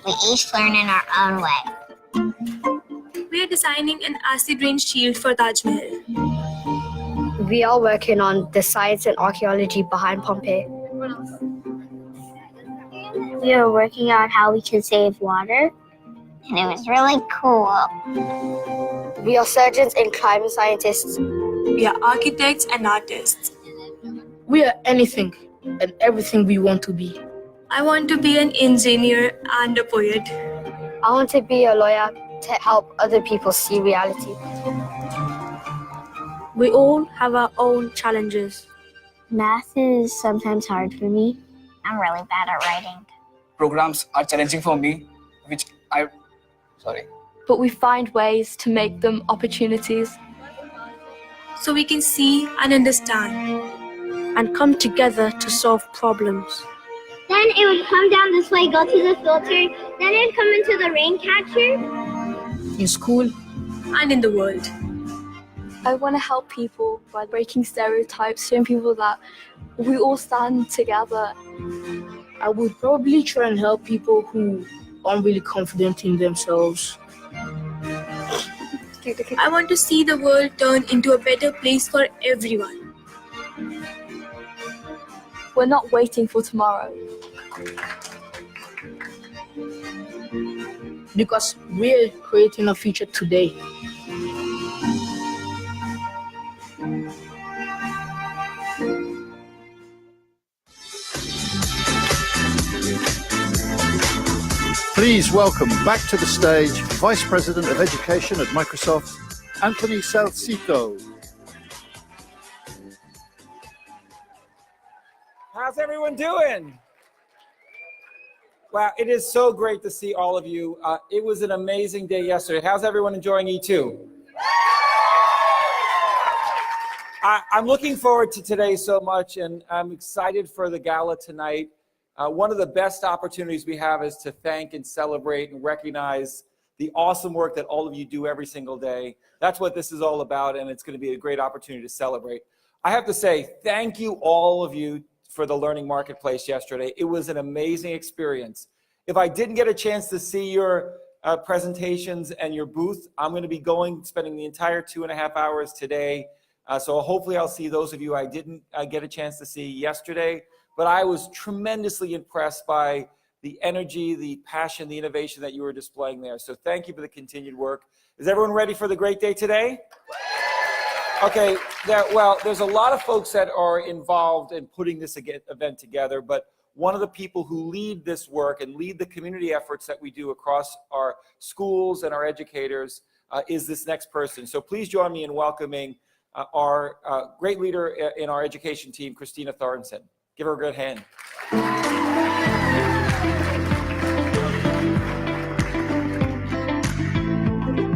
We each learn in our own way. We are designing an acid rain shield for Taj Mahal. We are working on the science and archaeology behind Pompeii. We are working on how we can save water, and it was really cool. We are surgeons and climate scientists. We are architects and artists. We are anything and everything we want to be. I want to be an engineer and a poet. I want to be a lawyer to help other people see reality. We all have our own challenges. Math is sometimes hard for me. I'm really bad at writing. Programs are challenging for me, But we find ways to make them opportunities. So we can see and understand and come together to solve problems. Then it would come down this way, go to the filter, then it would come into the rain catcher. In school And in the world. I want to help people by breaking stereotypes, showing people that we all stand together. I would probably try and help people who aren't really confident in themselves. I want to see the world turn into a better place for everyone. We're not waiting for tomorrow. Because we're creating a future today. Please welcome back to the stage Vice President of Education at Microsoft, Anthony Salcito. How's everyone doing? Wow, it is so great to see all of you. It was an amazing day yesterday. How's everyone enjoying E2? I'm looking forward to today so much, and I'm excited for the gala tonight. One of the best opportunities we have is to thank and celebrate and recognize the awesome work that all of you do every single day. That's what this is all about, and it's going to be a great opportunity to celebrate. I have to say, thank you all of you for the Learning Marketplace yesterday. It was an amazing experience. If I didn't get a chance to see your presentations and your booth, I'm going to be spending the entire 2.5 hours today. So hopefully I'll see those of you I didn't get a chance to see yesterday. But I was tremendously impressed by the energy, the passion, the innovation that you were displaying there. So thank you for the continued work. Is everyone ready for the great day today? Okay, there's a lot of folks that are involved in putting this event together, but one of the people who lead this work and lead the community efforts that we do across our schools and our educators is this next person. So please join me in welcoming our great leader in our education team, Christina Thorensen. Give her a good hand.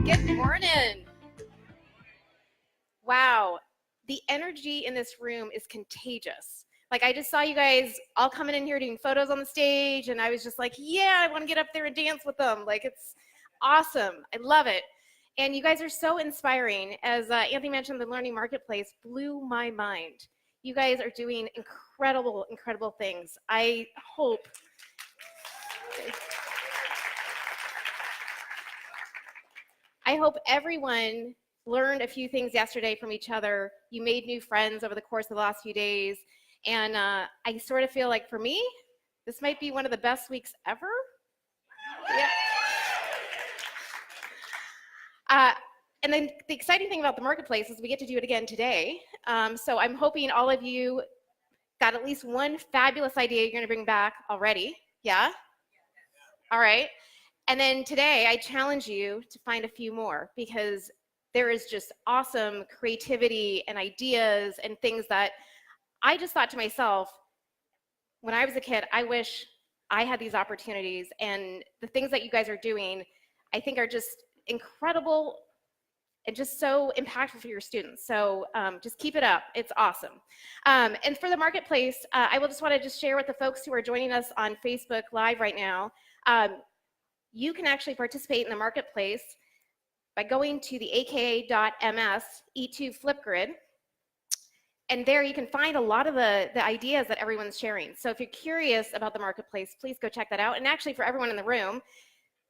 Good morning. Wow, the energy in this room is contagious. Like, I just saw you guys all coming in here doing photos on the stage, and I was just like, yeah, I want to get up there and dance with them. Like, it's awesome. I love it. And you guys are so inspiring. As Anthony mentioned, the Learning Marketplace blew my mind. You guys are doing incredible, incredible things. I hope everyone learned a few things yesterday from each other. You made new friends over the course of the last few days. And I sort of feel like for me, this might be one of the best weeks ever. Yeah. And then the exciting thing about the marketplace is we get to do it again today. So I'm hoping all of you got at least one fabulous idea you're going to bring back already. Yeah? All right. And then today I challenge you to find a few more, because there is just awesome creativity and ideas and things that I just thought to myself, when I was a kid, I wish I had these opportunities. And the things that you guys are doing, I think, are just incredible and just so impactful for your students. So just keep it up. It's awesome. And for the marketplace, I will just want to just share with the folks who are joining us on Facebook Live right now. You can actually participate in the marketplace by going to the aka.ms E2 Flipgrid. And there you can find a lot of the ideas that everyone's sharing. So if you're curious about the marketplace, please go check that out. And actually for everyone in the room,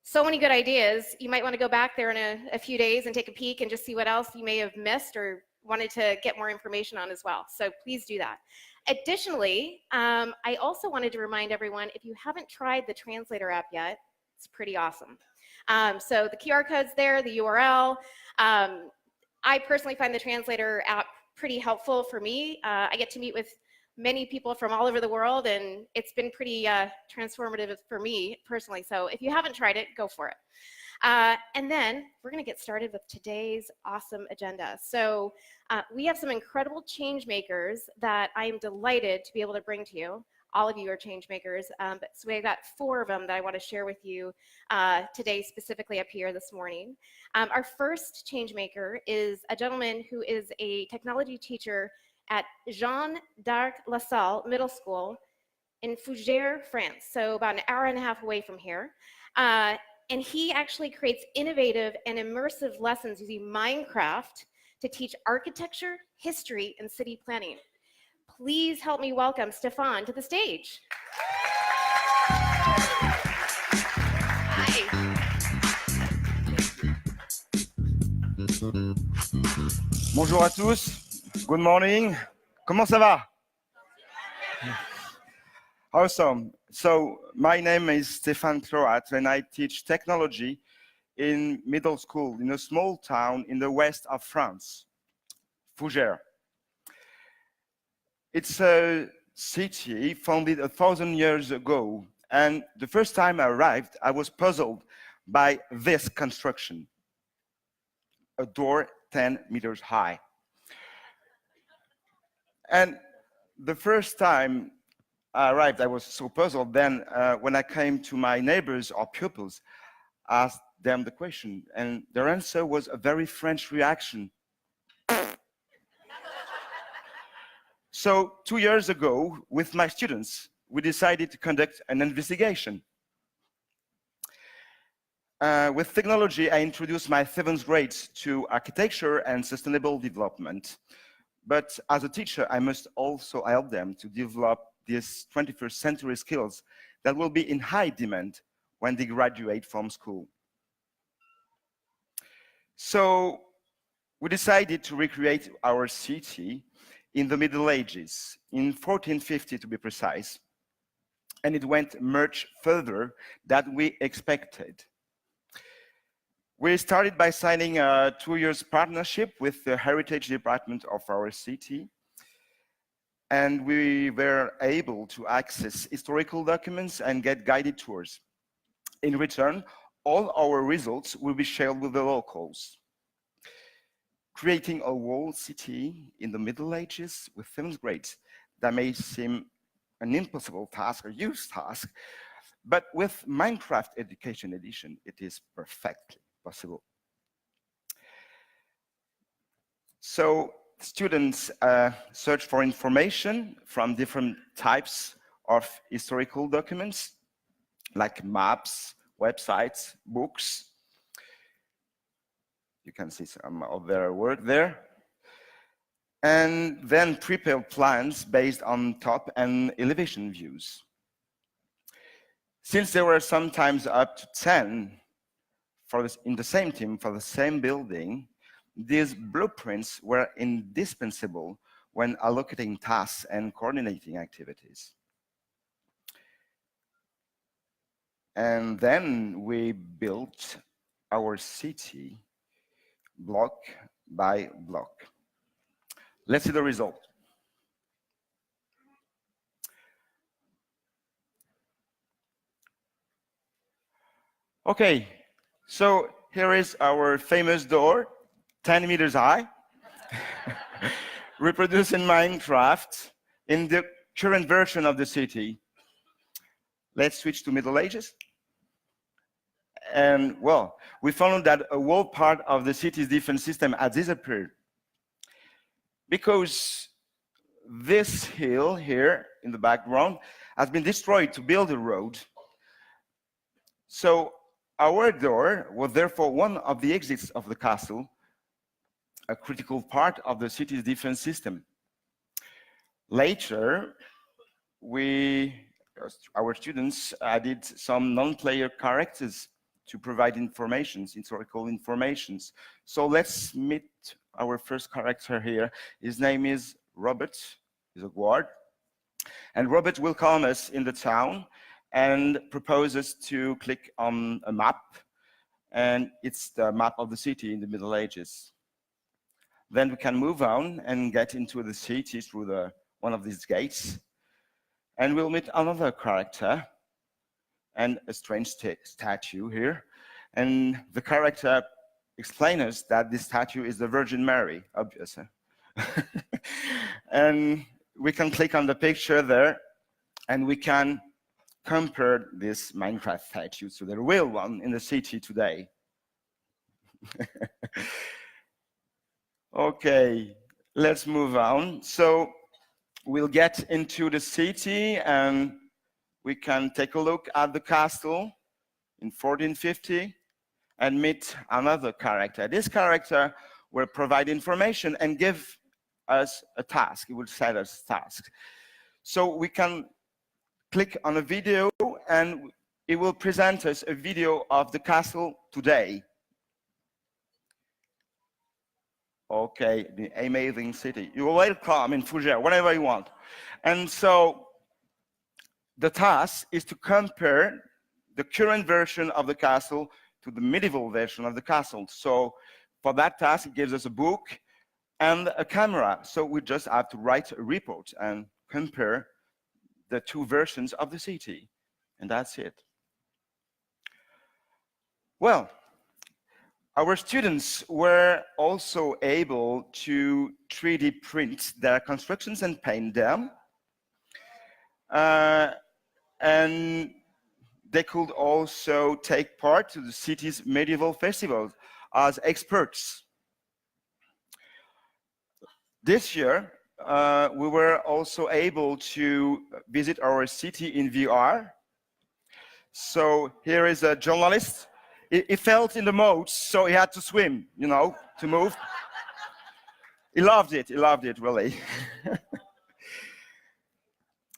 so many good ideas. You might want to go back there in a few days and take a peek and just see what else you may have missed or wanted to get more information on as well. So please do that. Additionally, I also wanted to remind everyone, if you haven't tried the Translator app yet, it's pretty awesome. So the QR code's there, the URL. I personally find the Translator app pretty helpful for me. I get to meet with many people from all over the world, and it's been pretty transformative for me personally. So if you haven't tried it, go for it. And then we're going to get started with today's awesome agenda. So we have some incredible change makers that I am delighted to be able to bring to you. All of you are change makers. So we've got 4 of them that I want to share with you today, specifically up here this morning. Our first change maker is a gentleman who is a technology teacher at Jean d'Arc La Salle Middle School in Fougères, France, so about an hour and a half away from here. And he actually creates innovative and immersive lessons using Minecraft to teach architecture, history, and city planning. Please help me welcome Stephane to the stage. Hi. Bonjour à tous. Good morning. Comment ça va? Awesome. So my name is Stephane Cloatre, and I teach technology in middle school in a small town in the west of France, Fougères. It's a city founded 1,000 years ago, and the first time I arrived, I was puzzled by this construction, a door 10 meters high. And the first time I arrived, I was so puzzled. Then when I came to my neighbors or pupils, I asked them the question, and their answer was a very French reaction. So 2 years ago, with my students, we decided to conduct an investigation. With technology, I introduced my 7th grades to architecture and sustainable development. But as a teacher, I must also help them to develop these 21st century skills that will be in high demand when they graduate from school. So we decided to recreate our city in the Middle Ages, in 1450 to be precise, and it went much further than we expected. We started by signing a 2-year partnership with the Heritage Department of our city, and we were able to access historical documents and get guided tours. In return, all our results will be shared with the locals. Creating a whole city in the Middle Ages with 7th grades, that may seem an impossible task, a huge task, but with Minecraft Education Edition, it is perfectly possible. So students search for information from different types of historical documents, like maps, websites, books. You can see some of their work there. And then prepare plans based on top and elevation views. Since there were sometimes up to 10 in the same team for the same building, these blueprints were indispensable when allocating tasks and coordinating activities. And then we built our city block by block. Let's see the result. Okay, so here is our famous door, 10 meters high, reproduced in Minecraft in the current version of the city. Let's switch to Middle Ages. And well, we found that a whole part of the city's defense system had disappeared because this hill here in the background has been destroyed to build a road. So our door was therefore one of the exits of the castle, a critical part of the city's defense system. Later, our students added some non-player characters to provide informations, historical informations. So let's meet our first character here. His name is Robert. He's a guard. And Robert will calm us in the town and propose us to click on a map. And it's the map of the city in the Middle Ages. Then we can move on and get into the city through one of these gates. And we'll meet another character and a strange statue here. And the character explains us that this statue is the Virgin Mary, obviously. And we can click on the picture there, and we can compare this Minecraft statue to the real one in the city today. Okay, let's move on. So we'll get into the city, and we can take a look at the castle in 1450 and meet another character. This character will provide information and give us a task. It will set us tasks. So we can click on a video, and it will present us a video of the castle today. Okay, the amazing city. You're welcome in Fougères, whenever you want. And so the task is to compare the current version of the castle to the medieval version of the castle. So for that task, it gives us a book and a camera. So we just have to write a report and compare the two versions of the city. And that's it. Well, our students were also able to 3D print their constructions and paint them. And they could also take part to the city's medieval festivals as experts. This year, we were also able to visit our city in VR. So here is a journalist. He felt in the moat, so he had to swim, you know, to move. He loved it, really.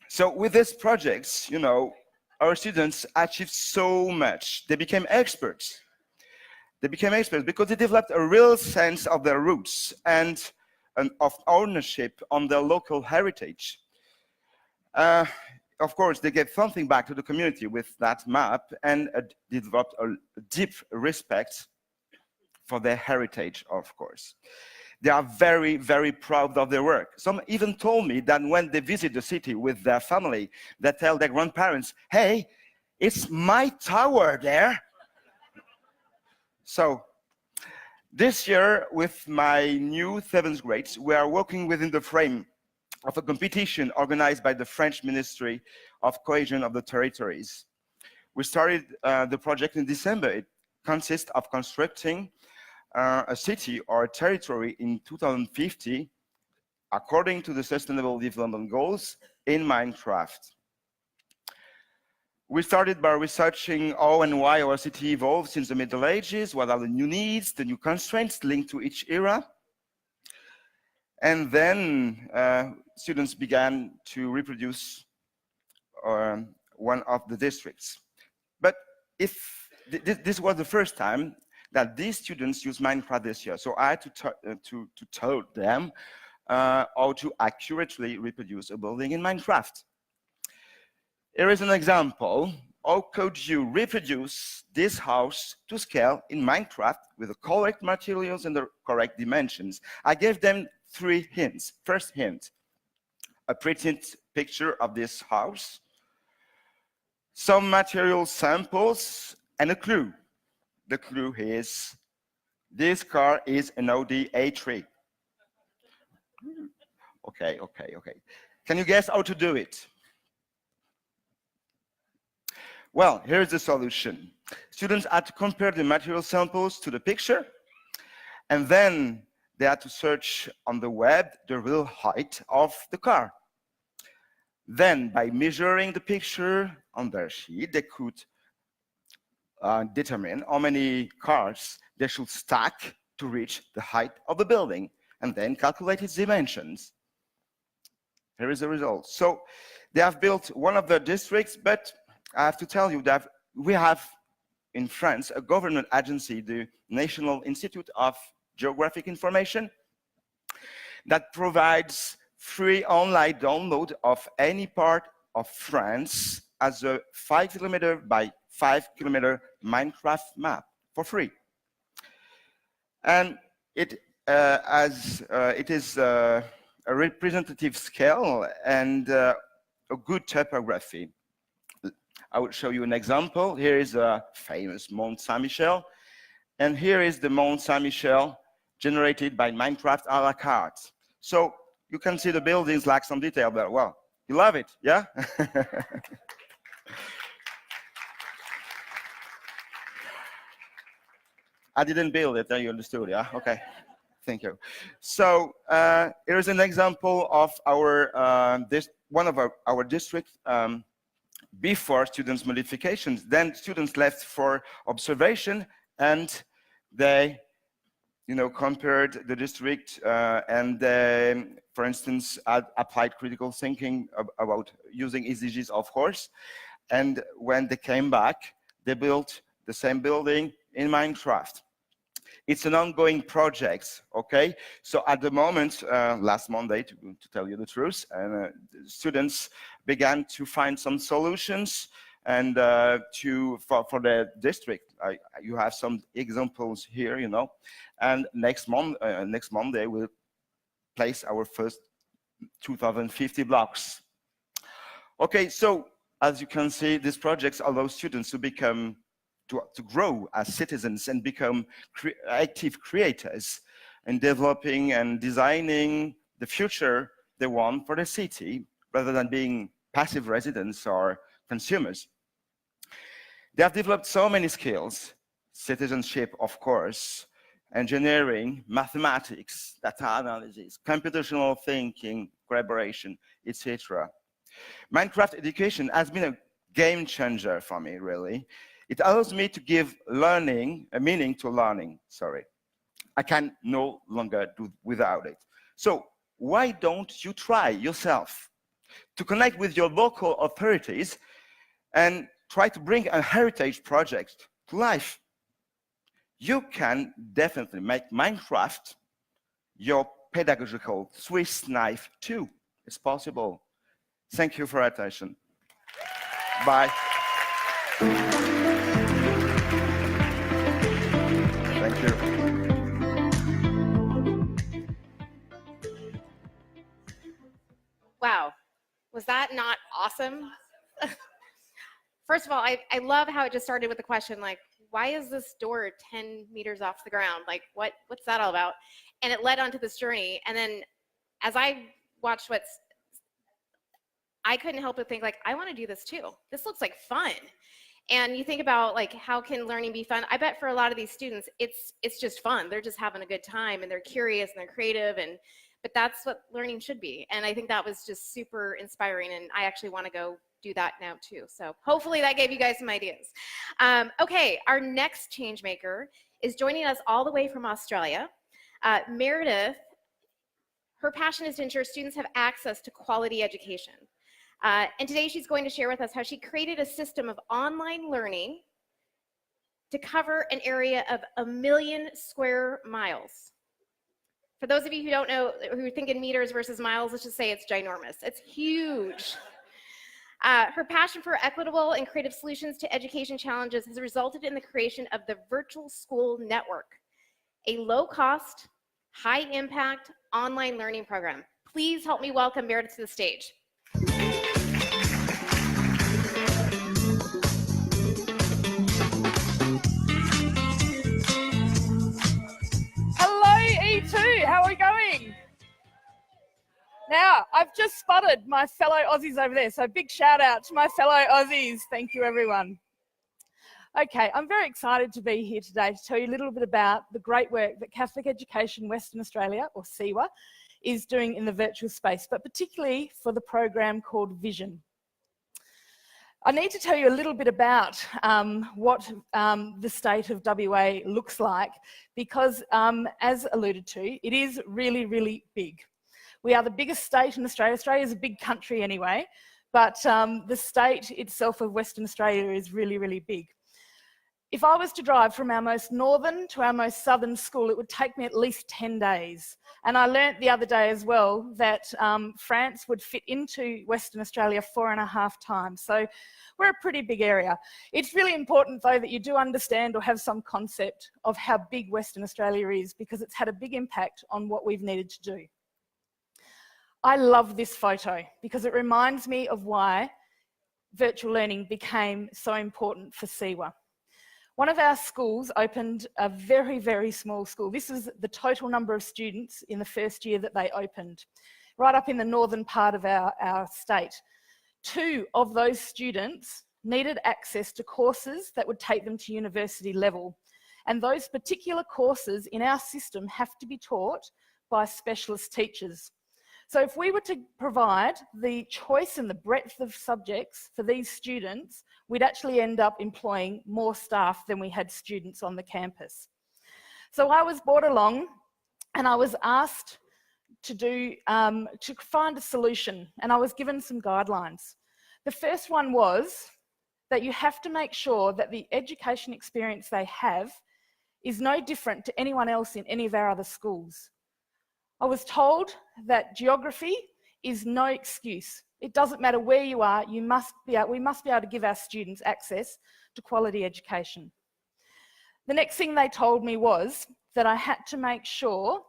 So with these projects, you know, our students achieved so much. They became experts. They became experts because they developed a real sense of their roots and of ownership on their local heritage. Of course, they gave something back to the community with that map and developed a deep respect for their heritage, of course. They are very, very proud of their work. Some even told me that when they visit the city with their family, they tell their grandparents, hey, it's my tower there. So this year, with my new 7th grades, we are working within the frame of a competition organized by the French Ministry of Cohesion of the Territories. We started the project in December. It consists of constructing a city or a territory in 2050 according to the Sustainable Development Goals in Minecraft. We started by researching how and why our city evolved since the Middle Ages, what are the new needs, the new constraints linked to each era. And then students began to reproduce one of the districts. But if this was the first time that these students used Minecraft this year, so I had to tell them how to accurately reproduce a building in Minecraft. Here is an example. How could you reproduce this house to scale in Minecraft with the correct materials and the correct dimensions? I gave them 3 hints. First hint, a printed picture of this house, some material samples, and a clue. The clue is, this car is an Audi A3. Okay. Can you guess how to do it? Well, here's the solution. Students had to compare the material samples to the picture, and then they had to search on the web the real height of the car. Then, by measuring the picture on their sheet, they could determine how many cars they should stack to reach the height of the building, and then calculate its dimensions. Here is the result. So they have built one of the districts, but I have to tell you that we have in France a government agency, the National Institute of Geographic Information, that provides free online download of any part of France as a 5 kilometer by 5 kilometer Minecraft map for free. And it is a representative scale and a good topography. I will show you an example. Here is a famous Mont Saint-Michel, and here is the Mont Saint-Michel generated by Minecraft a la carte. So you can see the buildings lack some detail, but well, you love it, yeah? I didn't build it, you understood, yeah? Okay, thank you. So here is an example of our, one of our districts before students' modifications. Then students left for observation, and they, compared the district and they, for instance, applied critical thinking about using SDGs, of course. And when they came back, they built the same building in Minecraft. It's an ongoing project, okay? So at the moment, last Monday, to tell you the truth, students began to find some solutions and for the district. You have some examples here, and next Monday we'll place our first 2050 blocks. Okay, so as you can see, these projects allow students to become to grow as citizens and become active creators in developing and designing the future they want for the city, rather than being passive residents or consumers. They have developed so many skills: citizenship, of course, engineering, mathematics, data analysis, computational thinking, collaboration, etc. Minecraft education has been a game changer for me, really. It allows me to give learning a meaning to learning. Sorry, I can no longer do without it. So why don't you try yourself to connect with your local authorities and try to bring a heritage project to life? You can definitely make Minecraft your pedagogical Swiss knife too. It's possible. Thank you for your attention. Bye. Thank you. Wow, was that not awesome? First of all, I love how it just started with the question, like, why is this door 10 meters off the ground? Like, what's that all about? And it led onto this journey. And then as I watched I couldn't help but think, like, I want to do this too. This looks like fun. And you think about, like, how can learning be fun? I bet for a lot of these students, it's just fun. They're just having a good time, and they're curious and they're creative, but that's what learning should be. And I think that was just super inspiring, and I actually want to go do that now too. So hopefully that gave you guys some ideas. Okay, our next change maker is joining us all the way from Australia. Meredith, her passion is to ensure students have access to quality education. And today she's going to share with us how she created a system of online learning to cover an area of 1 million square miles. For those of you who don't know, who are thinking meters versus miles, let's just say it's ginormous. It's huge. Her passion for equitable and creative solutions to education challenges has resulted in the creation of the Virtual School Network, a low-cost, high-impact online learning program. Please help me welcome Meredith to the stage. E2, how are we going? Now, I've just spotted my fellow Aussies over there, so big shout out to my fellow Aussies. Thank you, everyone. Okay, I'm very excited to be here today to tell you a little bit about the great work that Catholic Education Western Australia, or CEWA, is doing in the virtual space, but particularly for the program called Vision. I need to tell you a little bit about what the state of WA looks like, because as alluded to, it is really, really big. We are the biggest state in Australia. Australia is a big country anyway, but the state itself of Western Australia is really, really big. If I was to drive from our most northern to our most southern school, it would take me at least 10 days. And I learnt the other day as well that France would fit into Western Australia 4.5 times. So we're a pretty big area. It's really important though that you do understand or have some concept of how big Western Australia is, because it's had a big impact on what we've needed to do. I love this photo because it reminds me of why virtual learning became so important for CEWA. One of our schools opened a very, very small school. This is the total number of students in the first year that they opened, right up in the northern part of our state. 2 of those students needed access to courses that would take them to university level. And those particular courses in our system have to be taught by specialist teachers. So if we were to provide the choice and the breadth of subjects for these students, we'd actually end up employing more staff than we had students on the campus. So I was brought along and I was asked to find a solution, and I was given some guidelines. The first one was that you have to make sure that the education experience they have is no different to anyone else in any of our other schools. I was told that geography is no excuse. It doesn't matter where you are, we must be able to give our students access to quality education. The next thing they told me was that I had to make sure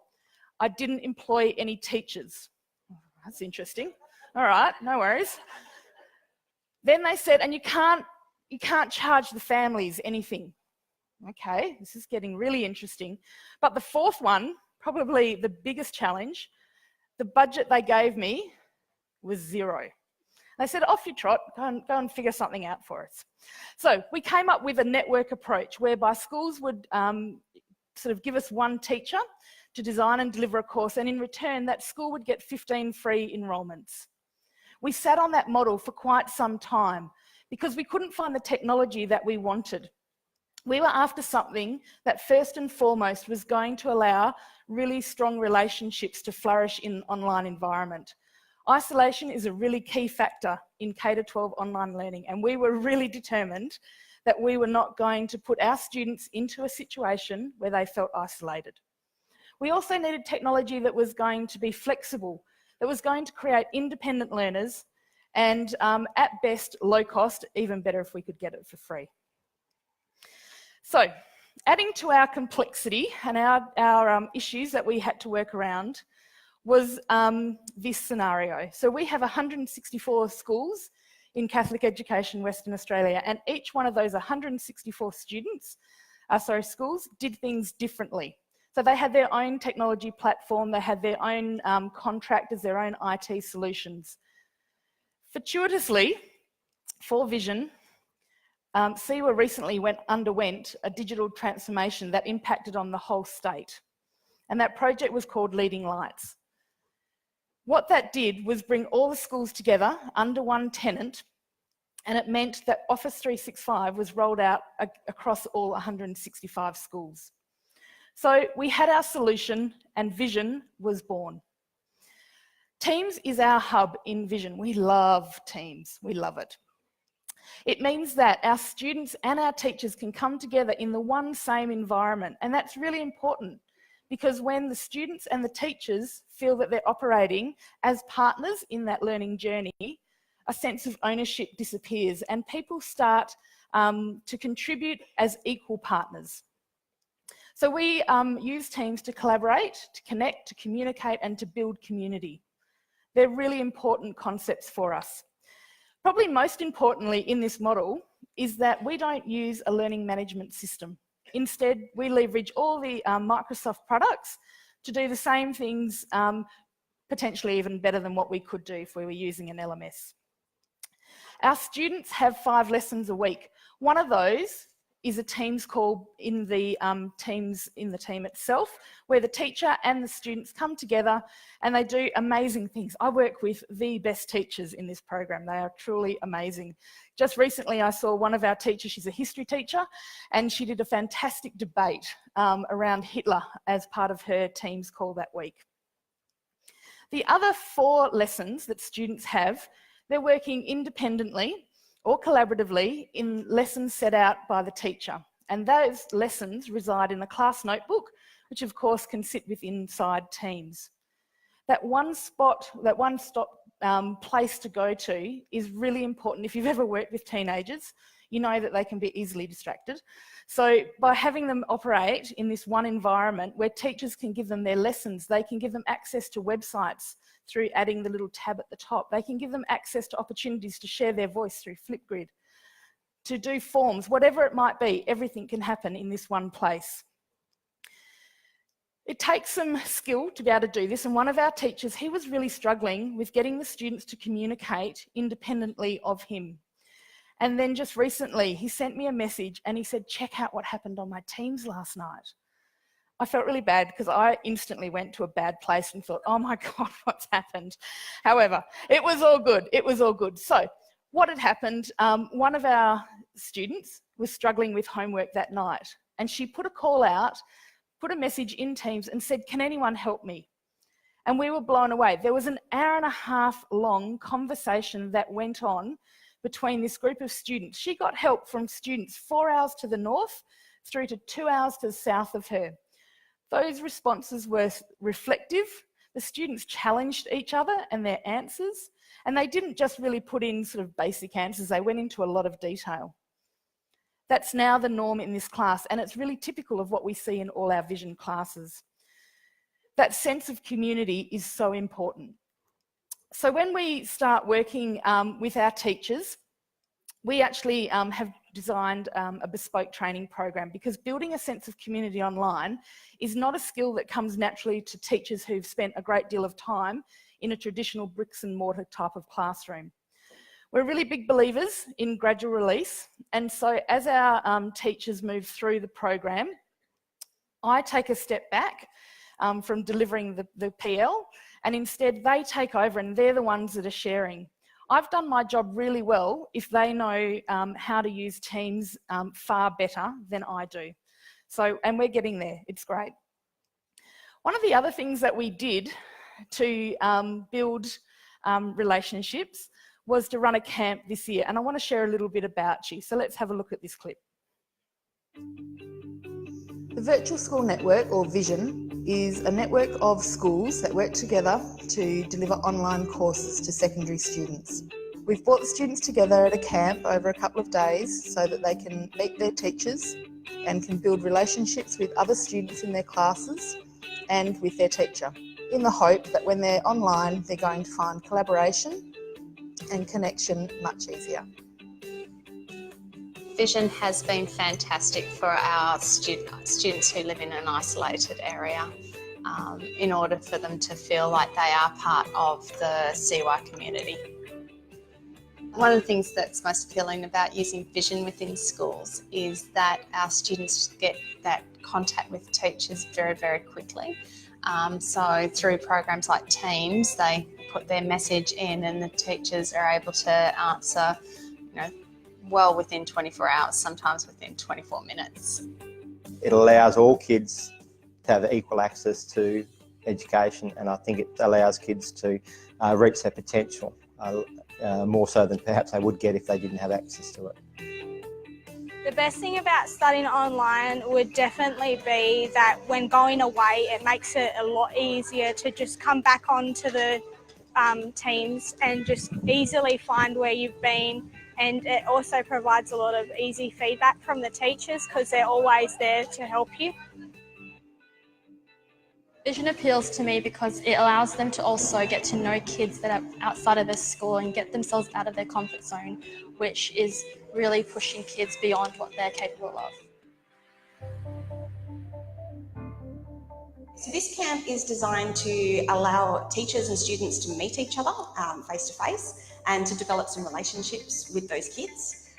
I didn't employ any teachers. That's interesting. All right, no worries. Then they said, and you can't charge the families anything. Okay, this is getting really interesting. But the fourth one, probably the biggest challenge, the budget they gave me was 0. They said, off you trot, go and figure something out for us. So we came up with a network approach whereby schools would sort of give us one teacher to design and deliver a course, and in return that school would get 15 free enrolments. We sat on that model for quite some time because we couldn't find the technology that we wanted. We were after something that first and foremost was going to allow really strong relationships to flourish in an online environment. Isolation is a really key factor in K-12 online learning, and we were really determined that we were not going to put our students into a situation where they felt isolated. We also needed technology that was going to be flexible, that was going to create independent learners, and at best low cost, even better if we could get it for free. So, adding to our complexity and our issues that we had to work around was this scenario. So we have 164 schools in Catholic education Western Australia, and each one of those 164 schools did things differently. So they had their own technology platform, they had their own contractors, their own IT solutions. Fortuitously, for Vision, CEWA recently underwent a digital transformation that impacted on the whole state. And that project was called Leading Lights. What that did was bring all the schools together under one tenant, and it meant that Office 365 was rolled out across all 165 schools. So we had our solution and Vision was born. Teams is our hub in Vision. We love Teams, we love it. It means that our students and our teachers can come together in the one same environment, and that's really important because when the students and the teachers feel that they're operating as partners in that learning journey, a sense of ownership disappears and people start to contribute as equal partners. So we use Teams to collaborate, to connect, to communicate and to build community. They're really important concepts for us. Probably most importantly in this model is that we don't use a learning management system. Instead, we leverage all the Microsoft products to do the same things, potentially even better than what we could do if we were using an LMS. Our students have 5 lessons a week. One of those is a Teams call in the team itself, where the teacher and the students come together and they do amazing things. I work with the best teachers in this program. They are truly amazing. Just recently I saw one of our teachers, she's a history teacher, and she did a fantastic debate around Hitler as part of her Teams call that week. The other 4 lessons that students have, they're working independently or collaboratively in lessons set out by the teacher. And those lessons reside in the class notebook, which of course can sit within inside teams. That one-stop place to go to is really important. If you've ever worked with teenagers, you know that they can be easily distracted. So by having them operate in this one environment where teachers can give them their lessons, they can give them access to websites through adding the little tab at the top. They can give them access to opportunities to share their voice through Flipgrid, to do forms, whatever it might be, everything can happen in this one place. It takes some skill to be able to do this, and one of our teachers, he was really struggling with getting the students to communicate independently of him. And then just recently, he sent me a message and he said, check out what happened on my Teams last night. I felt really bad because I instantly went to a bad place and thought, oh my God, what's happened? However, it was all good. It was all good. So what had happened, one of our students was struggling with homework that night, and she put a call out, put a message in Teams and said, can anyone help me? And we were blown away. There was an hour-and-a-half long conversation that went on between this group of students. She got help from students 4 hours to the north through to 2 hours to the south of her. Those responses were reflective. The students challenged each other and their answers, and they didn't just really put in sort of basic answers, they went into a lot of detail. That's now the norm in this class, and it's really typical of what we see in all our vision classes. That sense of community is so important. So when we start working with our teachers, we actually have designed a bespoke training program, because building a sense of community online is not a skill that comes naturally to teachers who've spent a great deal of time in a traditional bricks and mortar type of classroom. We're really big believers in gradual release, and so as our teachers move through the program, I take a step back from delivering the PL, and instead they take over and they're the ones that are sharing. I've done my job really well if they know how to use Teams far better than I do. So, and we're getting there, it's great. One of the other things that we did to build relationships was to run a camp this year, and I want to share a little bit about you. So let's have a look at this clip. The Virtual School Network, or VISION, is a network of schools that work together to deliver online courses to secondary students. We've brought the students together at a camp over a couple of days so that they can meet their teachers and can build relationships with other students in their classes and with their teacher, in the hope that when they're online, they're going to find collaboration and connection much easier. Vision has been fantastic for our students who live in an isolated area, in order for them to feel like they are part of the CY community. One of the things that's most appealing about using Vision within schools is that our students get that contact with teachers very, very quickly. So through programs like Teams, they put their message in and the teachers are able to answer, well within 24 hours, sometimes within 24 minutes. It allows all kids to have equal access to education, and I think it allows kids to reach their potential more so than perhaps they would get if they didn't have access to it. The best thing about studying online would definitely be that when going away, it makes it a lot easier to just come back onto the Teams and just easily find where you've been. And it also provides a lot of easy feedback from the teachers because they're always there to help you. Vision appeals to me because it allows them to also get to know kids that are outside of their school and get themselves out of their comfort zone, which is really pushing kids beyond what they're capable of. So this camp is designed to allow teachers and students to meet each other face to face and to develop some relationships with those kids.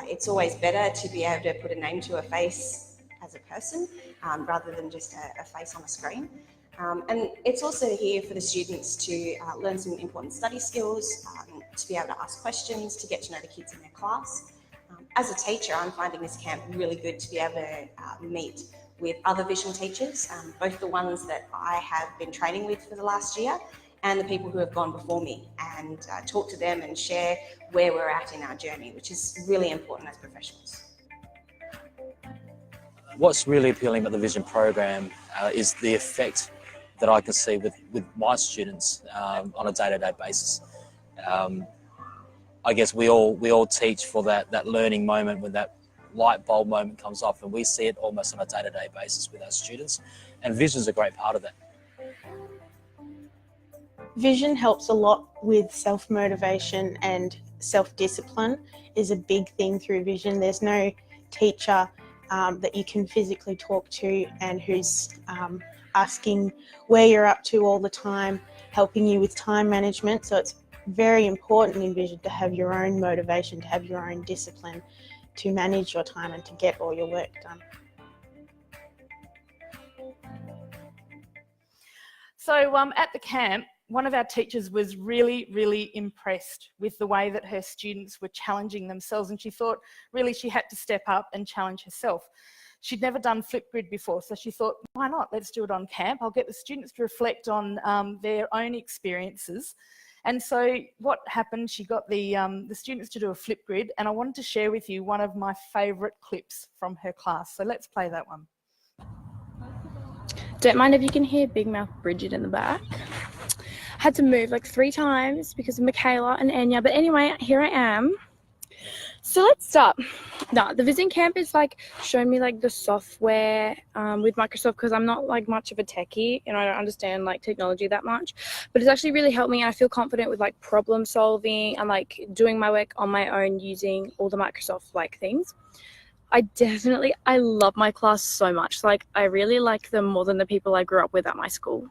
It's always better to be able to put a name to a face as a person rather than just a face on a screen. And it's also here for the students to learn some important study skills, to be able to ask questions, to get to know the kids in their class. As a teacher, I'm finding this camp really good to be able to meet with other Vision teachers, both the ones that I have been training with for the last year and the people who have gone before me, and talk to them and share where we're at in our journey, which is really important as professionals. What's really appealing about the Vision program is the effect that I can see with my students on a day-to-day basis. I guess we all teach for that learning moment when that light bulb moment comes off, and we see it almost on a day-to-day basis with our students, and Vision's a great part of that. Vision helps a lot with self-motivation, and self-discipline is a big thing through Vision. There's no teacher that you can physically talk to and who's asking where you're up to all the time, helping you with time management. So it's very important in Vision to have your own motivation, to have your own discipline, to manage your time and to get all your work done. So at the camp, one of our teachers was really, really impressed with the way that her students were challenging themselves, and she thought really she had to step up and challenge herself. She'd never done Flipgrid before, so she thought, why not? Let's do it on camp. I'll get the students to reflect on their own experiences. And so what happened, she got the students to do a Flipgrid, and I wanted to share with you one of my favourite clips from her class. So let's play that one. Don't mind if you can hear Big Mouth Bridget in the back. Had to move like 3 times because of Michaela and Anya, but anyway, here I am. So let's start. No, the Vision Camp is like showing me like the software with Microsoft, because I'm not like much of a techie and I don't understand like technology that much, but it's actually really helped me, and I feel confident with like problem solving and like doing my work on my own using all the Microsoft like things. I love my class so much. Like I really like them more than the people I grew up with at my school.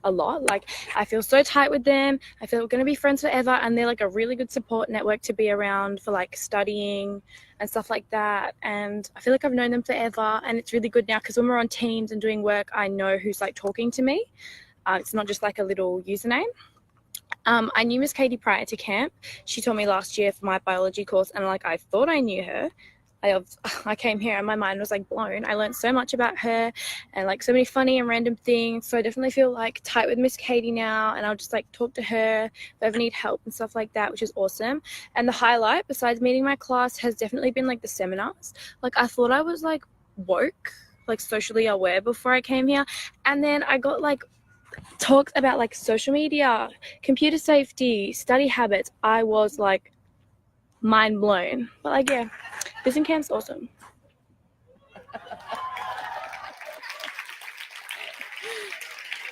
A lot. Like I feel so tight with them. I feel we're going to be friends forever, and they're like a really good support network to be around for like studying and stuff like that. And I feel like I've known them forever, and it's really good now because when we're on Teams and doing work, I know who's like talking to me. It's not just like a little username. I knew Miss Katie prior to camp. She taught me last year for my biology course, and like I thought I knew her. I came here and my mind was like blown. I learned so much about her and like so many funny and random things. So I definitely feel like tight with Miss Katie now, and I'll just like talk to her if I ever need help and stuff like that, which is awesome. And the highlight, besides meeting my class, has definitely been like the seminars. Like I thought I was like woke, like socially aware before I came here. And then I got like talks about like social media, computer safety, study habits. I was like mind blown. But like, yeah, Vision Camp's awesome.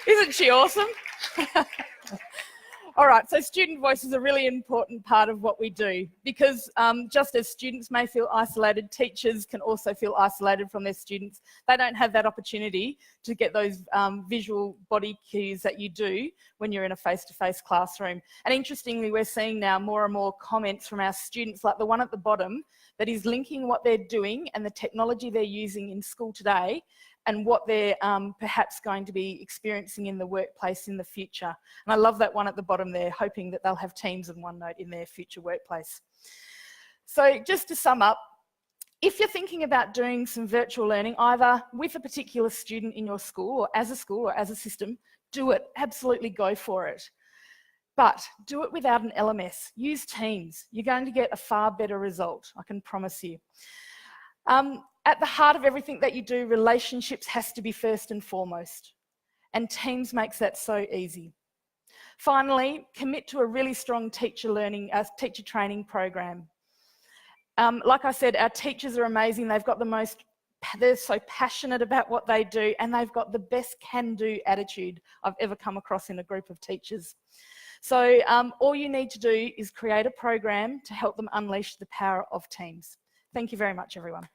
Isn't she awesome? All right, so student voice is a really important part of what we do, because just as students may feel isolated, teachers can also feel isolated from their students. They don't have that opportunity to get those visual body cues that you do when you're in a face-to-face classroom. And interestingly, we're seeing now more and more comments from our students, like the one at the bottom, that is linking what they're doing and the technology they're using in school today and what they're perhaps going to be experiencing in the workplace in the future. And I love that one at the bottom there, hoping that they'll have Teams and OneNote in their future workplace. So just to sum up, if you're thinking about doing some virtual learning, either with a particular student in your school or as a system, do it, absolutely go for it. But do it without an LMS, use Teams. You're going to get a far better result, I can promise you. At the heart of everything that you do, relationships has to be first and foremost, and Teams makes that so easy. Finally, commit to a really strong teacher training program. Like I said, our teachers are amazing. They're so passionate about what they do, and they've got the best can-do attitude I've ever come across in a group of teachers. So all you need to do is create a program to help them unleash the power of Teams. Thank you very much, everyone.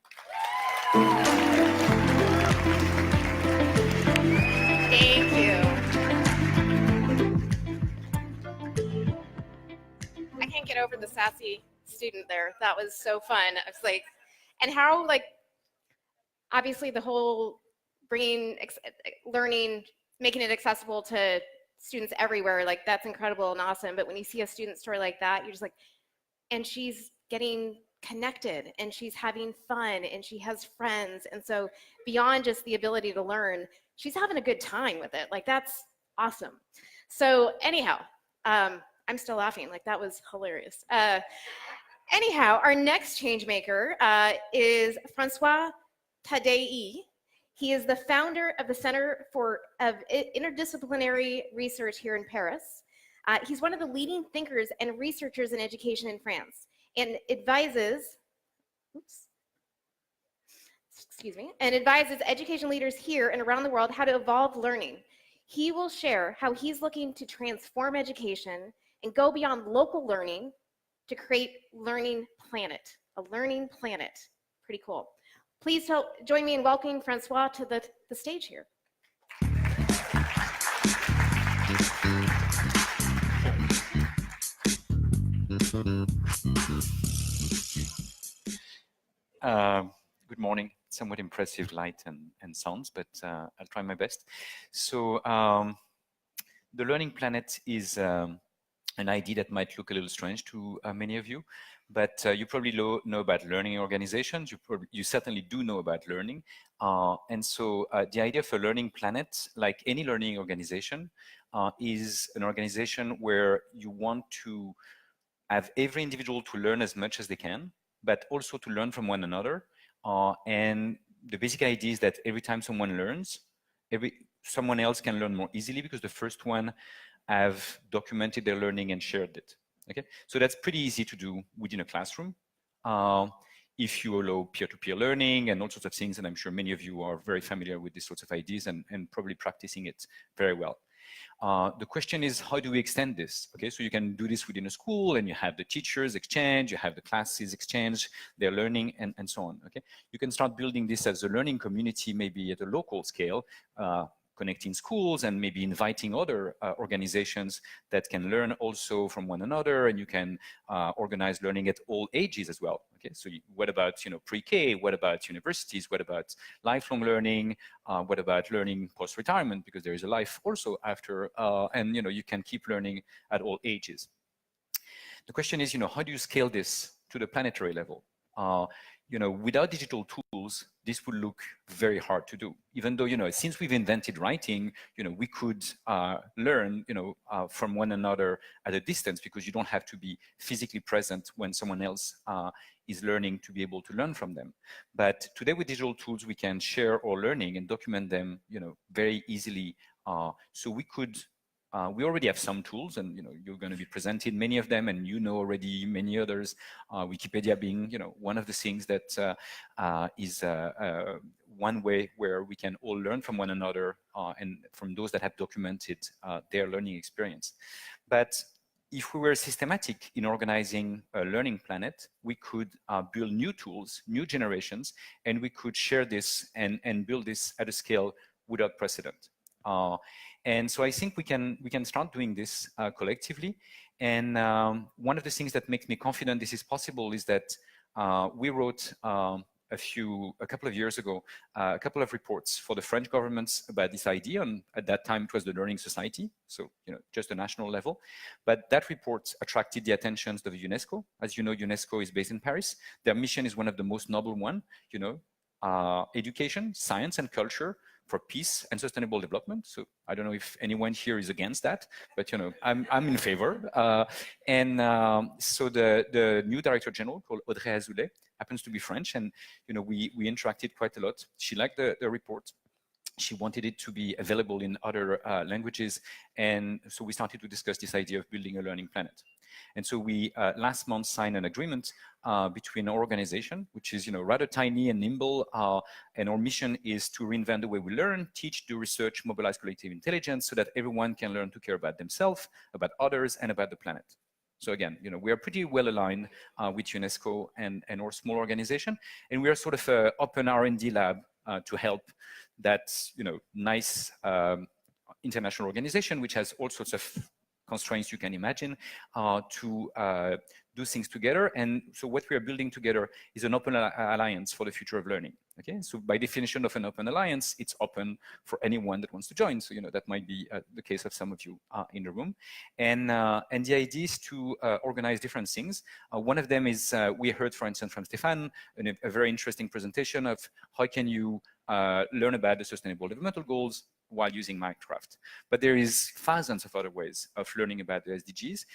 Thank you. I can't get over the sassy student there. That was so fun. I was like, and how, like, obviously the whole learning, making it accessible to students everywhere, like that's incredible and awesome. But when you see a student story like that, you're just like, and she's getting connected and she's having fun and she has friends, and so beyond just the ability to learn, she's having a good time with it. Like that's Awesome. So anyhow, I'm still laughing, like that was hilarious. Anyhow, our next change maker is Francois Taddei. He is the founder of the Center for Interdisciplinary Research here in Paris. He's one of the leading thinkers and researchers in education in France and advises, advises education leaders here and around the world how to evolve learning. He will share how he's looking to transform education and go beyond local learning to create learning planet, a learning planet. Pretty cool. Please join me in welcoming Francois to the stage here. Good morning. Somewhat impressive light and sounds, but I'll try my best. So the Learning Planet is an idea that might look a little strange to many of you, but you probably know about learning organizations. You certainly do know about learning. And so the idea of a Learning Planet, like any learning organization, is an organization where you want to have every individual to learn as much as they can, but also to learn from one another. And the basic idea is that every time someone learns, someone else can learn more easily because the first one have documented their learning and shared it. Okay, so that's pretty easy to do within a classroom. If you allow peer-to-peer learning and all sorts of things, and I'm sure many of you are very familiar with these sorts of ideas and probably practicing it very well. The question is, how do we extend this? Okay, so you can do this within a school and you have the teachers exchange, you have the classes exchange, their learning and so on. Okay, you can start building this as a learning community, maybe at a local scale, connecting schools and maybe inviting other organizations that can learn also from one another, and you can organize learning at all ages as well. Okay, so what about pre-K? What about universities? What about lifelong learning? What about learning post-retirement? Because there is a life also after, and you can keep learning at all ages. The question is, how do you scale this to the planetary level? Without digital tools, this would look very hard to do. Even though, since we've invented writing, we could learn, from one another at a distance because you don't have to be physically present when someone else is learning to be able to learn from them. But today with digital tools, we can share our learning and document them, very easily. So we could we already have some tools, and you're going to be presented many of them, and already many others. Wikipedia being one of the things that is one way where we can all learn from one another and from those that have documented their learning experience. But if we were systematic in organizing a learning planet, we could build new tools, new generations, and we could share this and build this at a scale without precedent. And so I think we can start doing this collectively. And one of the things that makes me confident this is possible is that we wrote a couple of years ago, a couple of reports for the French governments about this idea. And at that time, it was the Learning Society, so just a national level. But that report attracted the attentions of UNESCO. As you know, UNESCO is based in Paris. Their mission is one of the most noble one. Education, science, and culture for peace and sustainable development. So I don't know if anyone here is against that, but I'm in favor. So the new director general called Audrey Azoulay happens to be French, and we interacted quite a lot. She liked the report. She wanted it to be available in other languages, and so we started to discuss this idea of building a learning planet. And so we last month signed an agreement between our organization, which is rather tiny and nimble, and our mission is to reinvent the way we learn, teach, do research, mobilize collective intelligence, so that everyone can learn to care about themselves, about others, and about the planet. So again, we are pretty well aligned with UNESCO and our small organization, and we are sort of an open R&D lab to help that nice international organization, which has all sorts of constraints you can imagine, to do things together. And so what we are building together is an open alliance for the future of learning. Okay, so by definition of an open alliance, it's open for anyone that wants to join. So that might be the case of some of you in the room. And the idea is to organize different things. One of them is we heard, for instance, from Stephan, a very interesting presentation of how can you learn about the Sustainable Developmental Goals while using Minecraft. But there is thousands of other ways of learning about the SDGs.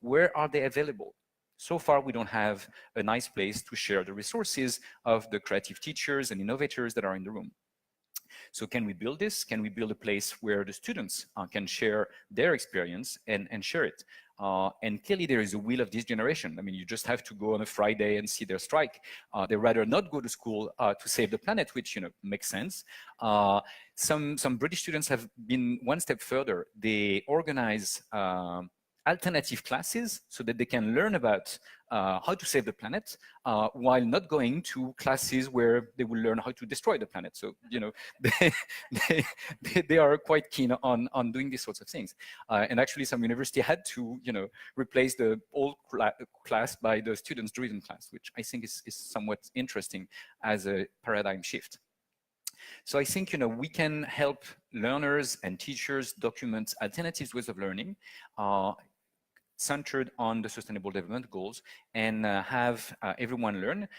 Where are they available? So far, we don't have a nice place to share the resources of the creative teachers and innovators that are in the room. So can we build this? Can we build a place where the students can share their experience and share it? And clearly there is a will of this generation. I mean, you just have to go on a Friday and see their strike. They rather not go to school to save the planet, which makes sense. Some British students have been one step further. They organize alternative classes so that they can learn about how to save the planet while not going to classes where they will learn how to destroy the planet. So, they are quite keen on doing these sorts of things. And actually some university had to, replace the old class by the students-driven class, which I think is somewhat interesting as a paradigm shift. So I think, we can help learners and teachers document alternative ways of learning centered on the Sustainable Development Goals and have everyone learn.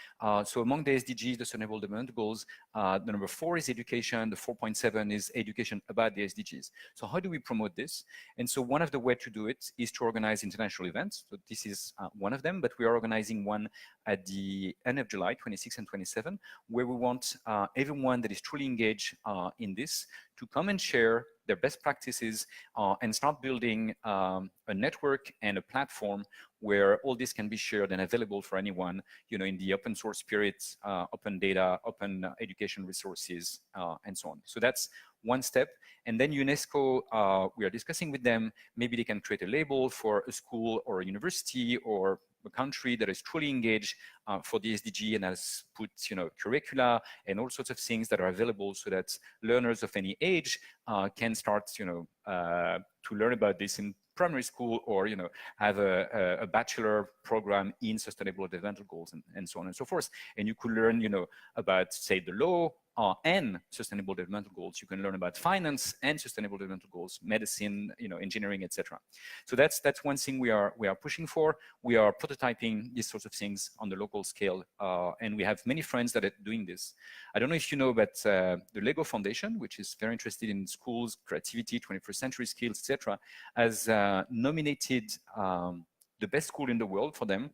So among the SDGs, the Sustainable Development Goals, the number 4 is education, the 4.7 is education about the SDGs. So how do we promote this? And so one of the ways to do it is to organize international events. So this is one of them, but we are organizing one at the end of July, 26 and 27, where we want everyone that is truly engaged in this to come and share their best practices and start building a network and a platform where all this can be shared and available for anyone, in the open source spirit, open data, open education resources, and so on. So that's one step. And then UNESCO, we are discussing with them, maybe they can create a label for a school or a university or a country that is truly engaged for the SDG and has put, curricula and all sorts of things that are available so that learners of any age can start, to learn about this in primary school or, have a bachelor program in Sustainable Development Goals and so on and so forth. And you could learn, about, say, the law and Sustainable Development Goals. You can learn about finance and Sustainable Development Goals, medicine, engineering, etc. So that's one thing we are pushing for. We are prototyping these sorts of things on the local scale, and we have many friends that are doing this. I don't know if you know about the Lego Foundation, which is very interested in schools, creativity, 21st century skills, etc., has nominated the best school in the world for them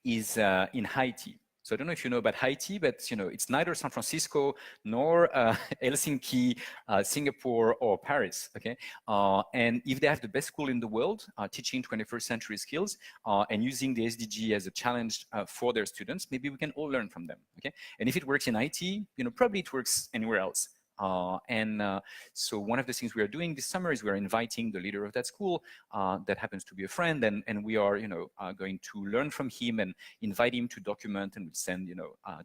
is in Haiti. So I don't know if you know about Haiti, but it's neither San Francisco nor Helsinki, Singapore, or Paris. Okay, and if they have the best school in the world teaching 21st century skills and using the SDG as a challenge for their students, maybe we can all learn from them. Okay, and if it works in IT, probably it works anywhere else. So one of the things we are doing this summer is we're inviting the leader of that school that happens to be a friend, and we are going to learn from him and invite him to document, and we'll send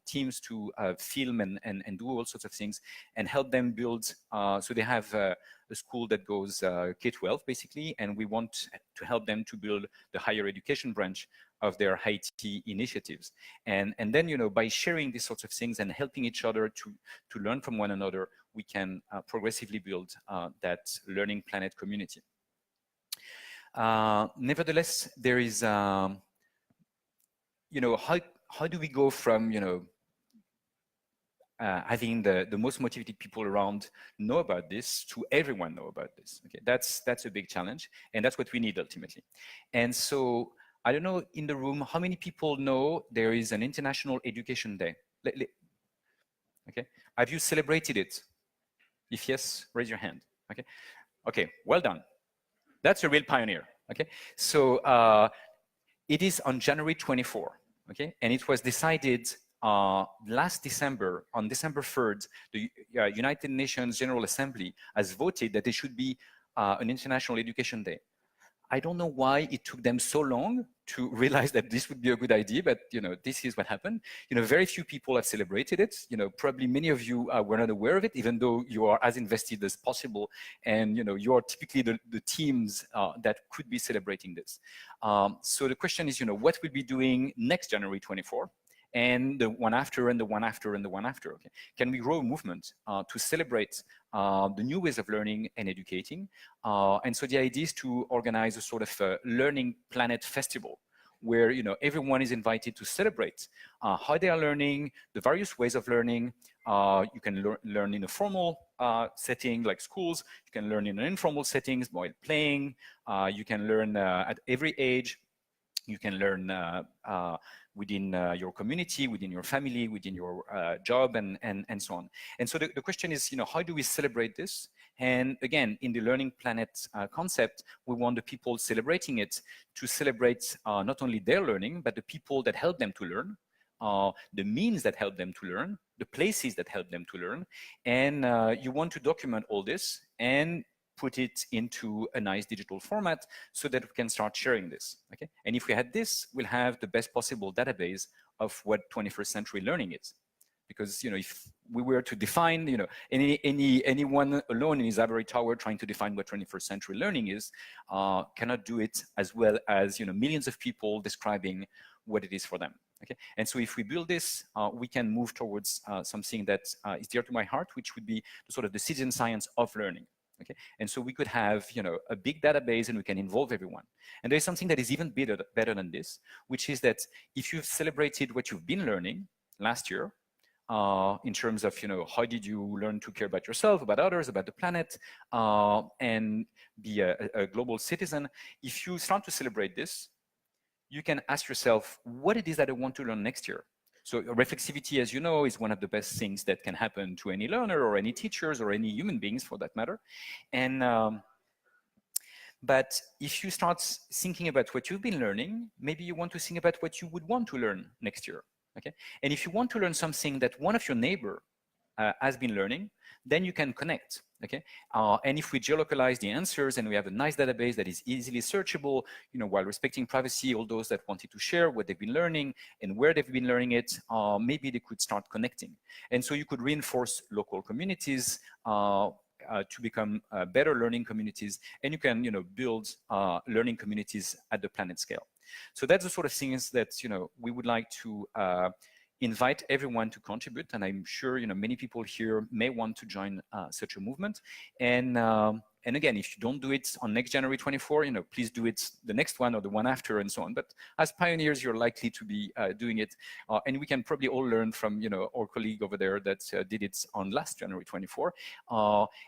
teams to film and do all sorts of things and help them build. So they have a school that goes K-12 basically, and we want to help them to build the higher education branch of their Haiti initiatives. And then, by sharing these sorts of things and helping each other to learn from one another, we can progressively build that learning planet community. Nevertheless, there is, how do we go from, having the most motivated people around know about this to everyone know about this? Okay, that's a big challenge, and that's what we need ultimately. And so, I don't know in the room how many people know there is an International Education Day. Okay, have you celebrated it? If yes, raise your hand. Okay, okay, well done. That's a real pioneer. Okay, so it is on January 24. Okay, and it was decided last December, on December 3rd, the United Nations General Assembly has voted that there should be an International Education Day. I don't know why it took them so long to realize that this would be a good idea, but this is what happened. Very few people have celebrated it. Probably many of you were not aware of it, even though you are as invested as possible, and you are typically the teams that could be celebrating this. So the question is, what we'll be doing next January 24? And the one after, and the one after, and the one after. Okay, can we grow a movement to celebrate the new ways of learning and educating? And so the idea is to organize a sort of learning planet festival, where everyone is invited to celebrate how they are learning, the various ways of learning. You can learn in a formal setting like schools. You can learn in an informal settings while playing. You can learn at every age. You can learn within your community, within your family, within your job, and so on. And so the question is, how do we celebrate this? And again, in the Learning Planet concept, we want the people celebrating it to celebrate not only their learning, but the people that help them to learn, the means that help them to learn, the places that help them to learn. And you want to document all this and put it into a nice digital format so that we can start sharing this, okay? And if we had this, we'll have the best possible database of what 21st century learning is. Because if we were to define, anyone alone in his ivory tower trying to define what 21st century learning is, cannot do it as well as millions of people describing what it is for them. Okay, and so if we build this, we can move towards something that is dear to my heart, which would be sort of the citizen science of learning. Okay, and so we could have a big database and we can involve everyone. And there's something that is even better than this, which is that if you've celebrated what you've been learning last year, in terms of how did you learn to care about yourself, about others, about the planet, and be a global citizen, if you start to celebrate this, you can ask yourself what it is that I want to learn next year. So reflexivity, as you know, is one of the best things that can happen to any learner or any teachers or any human beings for that matter. And but if you start thinking about what you've been learning, maybe you want to think about what you would want to learn next year. Okay, and if you want to learn something that one of your neighbor has been learning, then you can connect. Okay, and if we geolocalize the answers and we have a nice database that is easily searchable, while respecting privacy, all those that wanted to share what they've been learning and where they've been learning it, maybe they could start connecting. And so you could reinforce local communities to become better learning communities, and you can build learning communities at the planet scale. So that's the sort of things that we would like to invite everyone to contribute, and I'm sure many people here may want to join such a movement. And again, if you don't do it on next January 24, please do it the next one or the one after and so on. But as pioneers, you're likely to be doing it. And we can probably all learn from our colleague over there that did it on last January 24.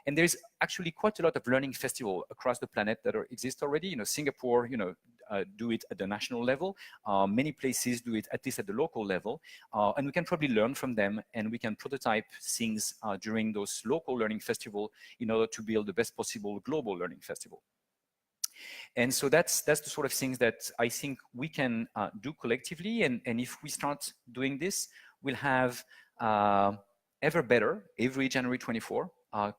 And there's actually quite a lot of learning festivals across the planet that exist already. Singapore, do it at the national level. Many places do it at least at the local level. And we can probably learn from them, and we can prototype things during those local learning festivals in order to build the best possible global learning festival. And so that's the sort of things that I think we can do collectively. And if we start doing this, we'll have ever better every January 24.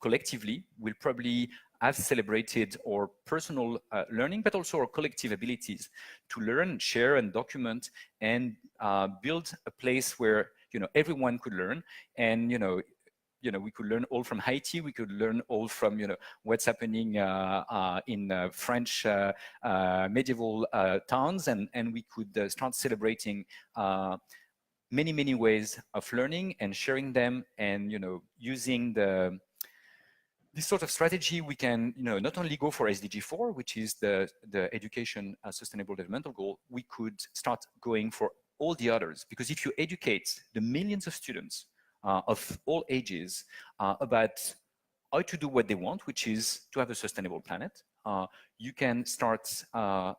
Collectively, we'll probably have celebrated our personal learning, but also our collective abilities to learn, share, and document, and build a place where everyone could learn. And we could learn all from Haiti. We could learn all from what's happening in French medieval towns, and we could start celebrating many ways of learning and sharing them, and using this sort of strategy. We can not only go for SDG 4, which is the education sustainable developmental goal. We could start going for all the others, because if you educate the millions of students of all ages about how to do what they want, which is to have a sustainable planet, you can start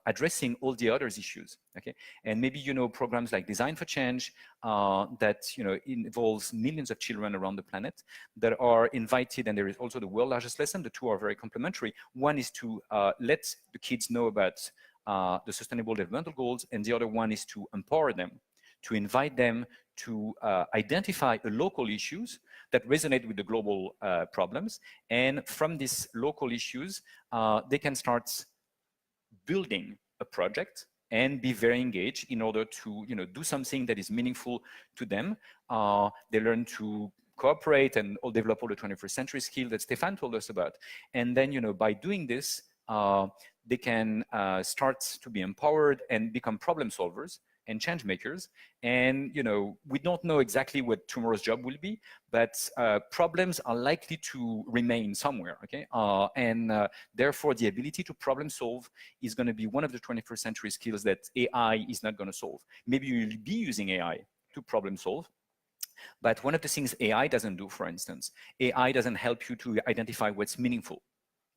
addressing all the other issues. Okay, and maybe programs like Design for Change that involves millions of children around the planet that are invited, and there is also the world's largest lesson. The two are very complementary. One is to let the kids know about the sustainable developmental goals, and the other one is to empower them, to invite them to identify local issues that resonate with the global problems. And from these local issues, they can start building a project and be very engaged in order to do something that is meaningful to them. They learn to cooperate and all develop all the 21st century skills that Stephan told us about. And then by doing this, they can start to be empowered and become problem solvers. and change makers. And we don't know exactly what tomorrow's job will be, but problems are likely to remain somewhere, okay? Therefore, the ability to problem solve is going to be one of the 21st century skills that AI is not going to solve. Maybe you'll be using AI to problem solve, but one of the things AI doesn't do, for instance, AI doesn't help you to identify what's meaningful,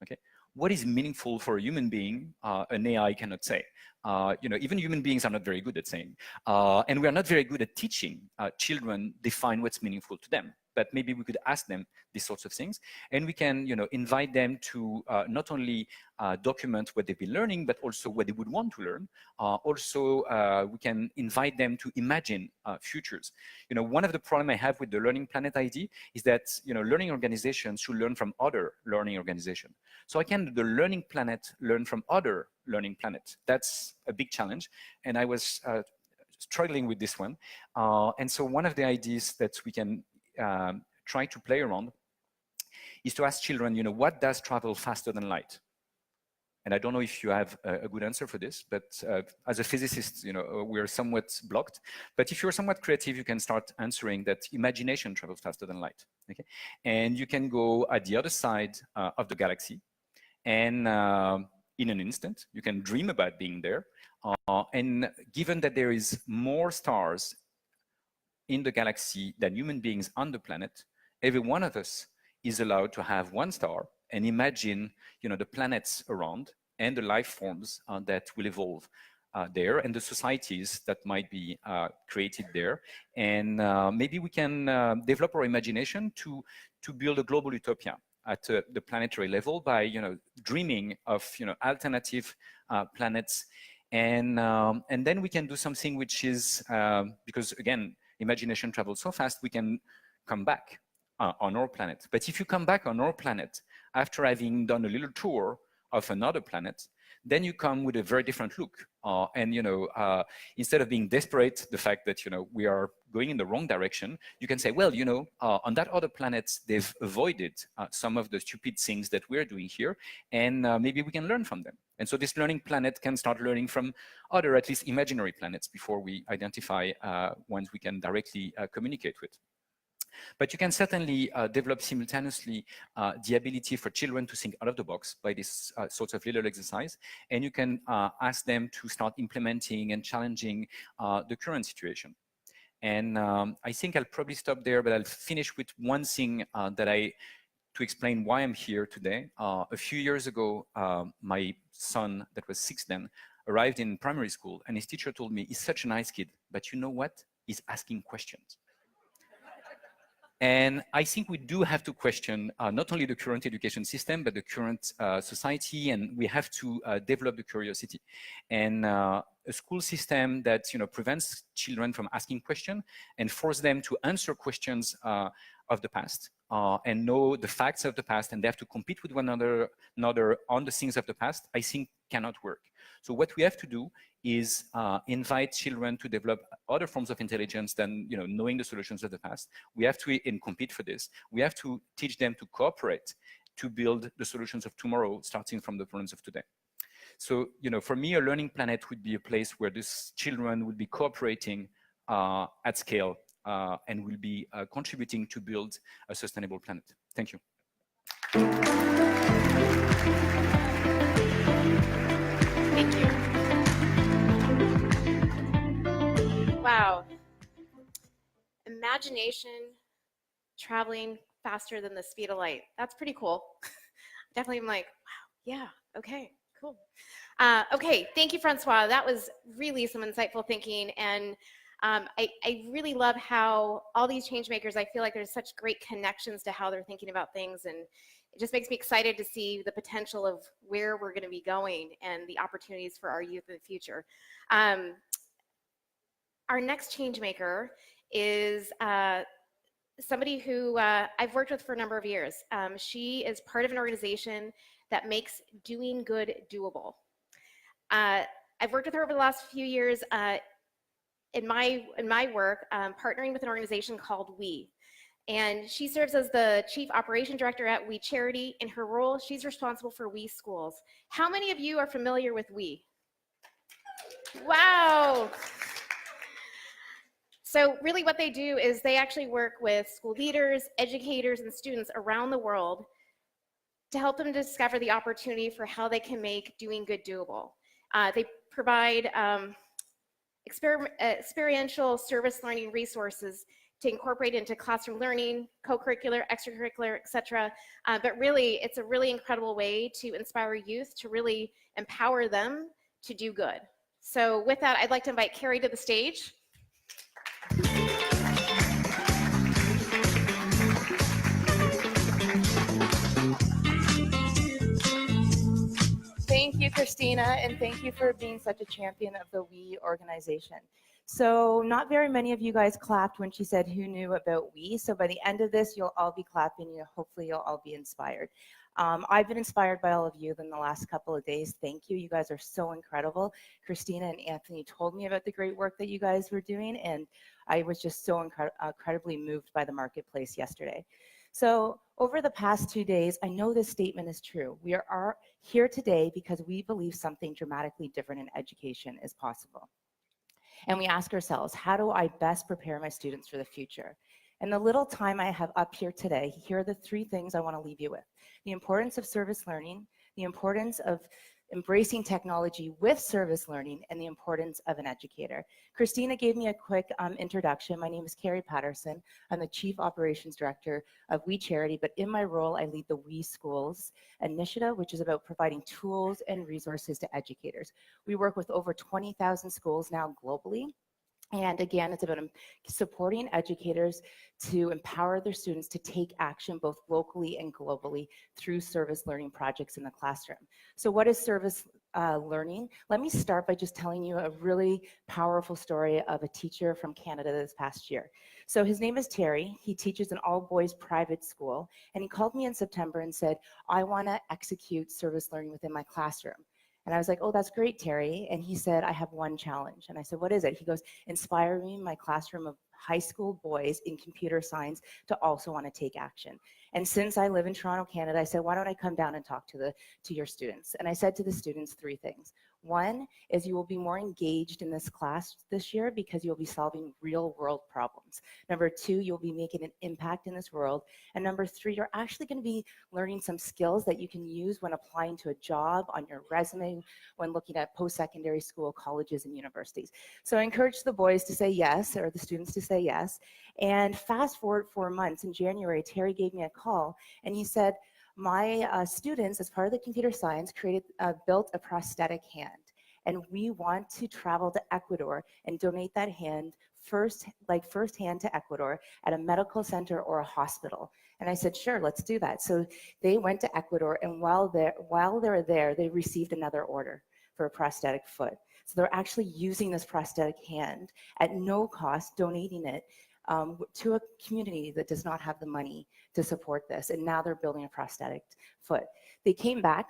okay? What is meaningful for a human being, an AI cannot say. Even human beings are not very good at saying. And we are not very good at teaching children define what's meaningful to them. But maybe we could ask them these sorts of things. And we can invite them to not only document what they've been learning, but also what they would want to learn. We can invite them to imagine futures. One of the problems I have with the Learning Planet idea is that learning organizations should learn from other learning organizations. So I can, the Learning Planet, learn from other Learning Planet. That's a big challenge. And I was struggling with this one. And so one of the ideas that we can try to play around is to ask children, what does travel faster than light? And I don't know if you have a good answer for this, but as a physicist, we are somewhat blocked. But if you're somewhat creative, you can start answering that imagination travels faster than light. Okay? And you can go at the other side of the galaxy, and in an instant, you can dream about being there. And given that there is more stars in the galaxy than human beings on the planet, every one of us is allowed to have one star and imagine the planets around and the life forms that will evolve there and the societies that might be created there. And maybe we can develop our imagination to build a global utopia at the planetary level by dreaming of alternative planets. And then we can do something which is, because again, imagination travels so fast, we can come back on our planet. But if you come back on our planet after having done a little tour of another planet, then you come with a very different look. Instead of being desperate, the fact that we are going in the wrong direction, you can say, well, on that other planet, they've avoided some of the stupid things that we're doing here, and maybe we can learn from them. And so this Learning Planet can start learning from other, at least imaginary planets, before we identify ones we can directly communicate with. But you can certainly develop simultaneously the ability for children to think out of the box by this sort of little exercise. And you can ask them to start implementing and challenging the current situation. And I think I'll probably stop there, but I'll finish with one thing to explain why I'm here today. A few years ago, my son, that was 6 then, arrived in primary school, and his teacher told me, he's such a nice kid, but you know what? He's asking questions. And I think we do have to question not only the current education system, but the current society, and we have to develop the curiosity. And a school system that prevents children from asking questions and force them to answer questions of the past and know the facts of the past, and they have to compete with one another on the things of the past, I think cannot work. So what we have to do is invite children to develop other forms of intelligence than knowing the solutions of the past. We have to compete for this. We have to teach them to cooperate to build the solutions of tomorrow, starting from the problems of today. So for me, a Learning Planet would be a place where these children would be cooperating at scale and will be contributing to build a sustainable planet. Thank you. Thank you. Wow. Imagination traveling faster than the speed of light. That's pretty cool. Definitely I'm like, wow, yeah, okay, cool. Okay, thank you, Francois. That was really some insightful thinking. And I really love how all these change makers, I feel like there's such great connections to how they're thinking about things. And it just makes me excited to see the potential of where we're going to be going and the opportunities for our youth in the future. Our next change maker is somebody who I've worked with for a number of years. She is part of an organization that makes doing good doable. I've worked with her over the last few years in my work, partnering with an organization called We. And she serves as the Chief Operation Director at We Charity. In her role, she's responsible for We Schools. How many of you are familiar with We? Wow. So really what they do is they actually work with school leaders, educators, and students around the world to help them discover the opportunity for how they can make doing good doable. They provide experiential service learning resources to incorporate into classroom learning, co-curricular, extracurricular, etc. But really, it's a really incredible way to inspire youth, to really empower them to do good. So with that, I'd like to invite Carrie to the stage. Thank you, Christina, and thank you for being such a champion of the WE organization. So not very many of you guys clapped when she said who knew about WE, so by the end of this, you'll all be clapping, and hopefully you'll all be inspired. I've been inspired by all of you in the last couple of days. Thank you. You guys are so incredible. Christina and Anthony told me about the great work that you guys were doing, and I was just so incredibly moved by the marketplace yesterday. So over the past 2 days, I know this statement is true. We are here today because we believe something dramatically different in education is possible. And we ask ourselves, how do I best prepare my students for the future? And the little time I have up here today, here are the 3 things I want to leave you with. The importance of service learning, the importance of embracing technology with service learning, and the importance of an educator. Christina gave me a quick introduction. My name is Carrie Patterson. I'm the Chief Operations Director of We Charity, but in my role, I lead the We Schools initiative, which is about providing tools and resources to educators. We work with over 20,000 schools now globally. And again, it's about supporting educators to empower their students to take action both locally and globally through service learning projects in the classroom. So what is service learning? Let me start by just telling you a really powerful story of a teacher from Canada this past year. So his name is Terry. He teaches an all-boys private school, and he called me in September and said, I want to execute service learning within my classroom. And I was like, oh, that's great, Terry. And he said, I have one challenge. And I said, what is it? He goes, inspire me in my classroom of high school boys in computer science to also want to take action. And since I live in Toronto, Canada, I said, why don't I come down and talk to your students? And I said to the students 3 things. One is you will be more engaged in this class this year because you'll be solving real world problems. Number 2, you'll be making an impact in this world. And number 3, you're actually going to be learning some skills that you can use when applying to a job, on your resume, when looking at post-secondary school, colleges, and universities. So I encourage the boys to say yes, or the students to say yes. And fast forward 4 months, in January, Terry gave me a call, and he said, my students, as part of the computer science, built a prosthetic hand. And we want to travel to Ecuador and donate that hand firsthand to Ecuador at a medical center or a hospital. And I said, sure, let's do that. So they went to Ecuador, and while they were there, they received another order for a prosthetic foot. So they're actually using this prosthetic hand at no cost, donating it to a community that does not have the money to support this. And now they're building a prosthetic foot. They came back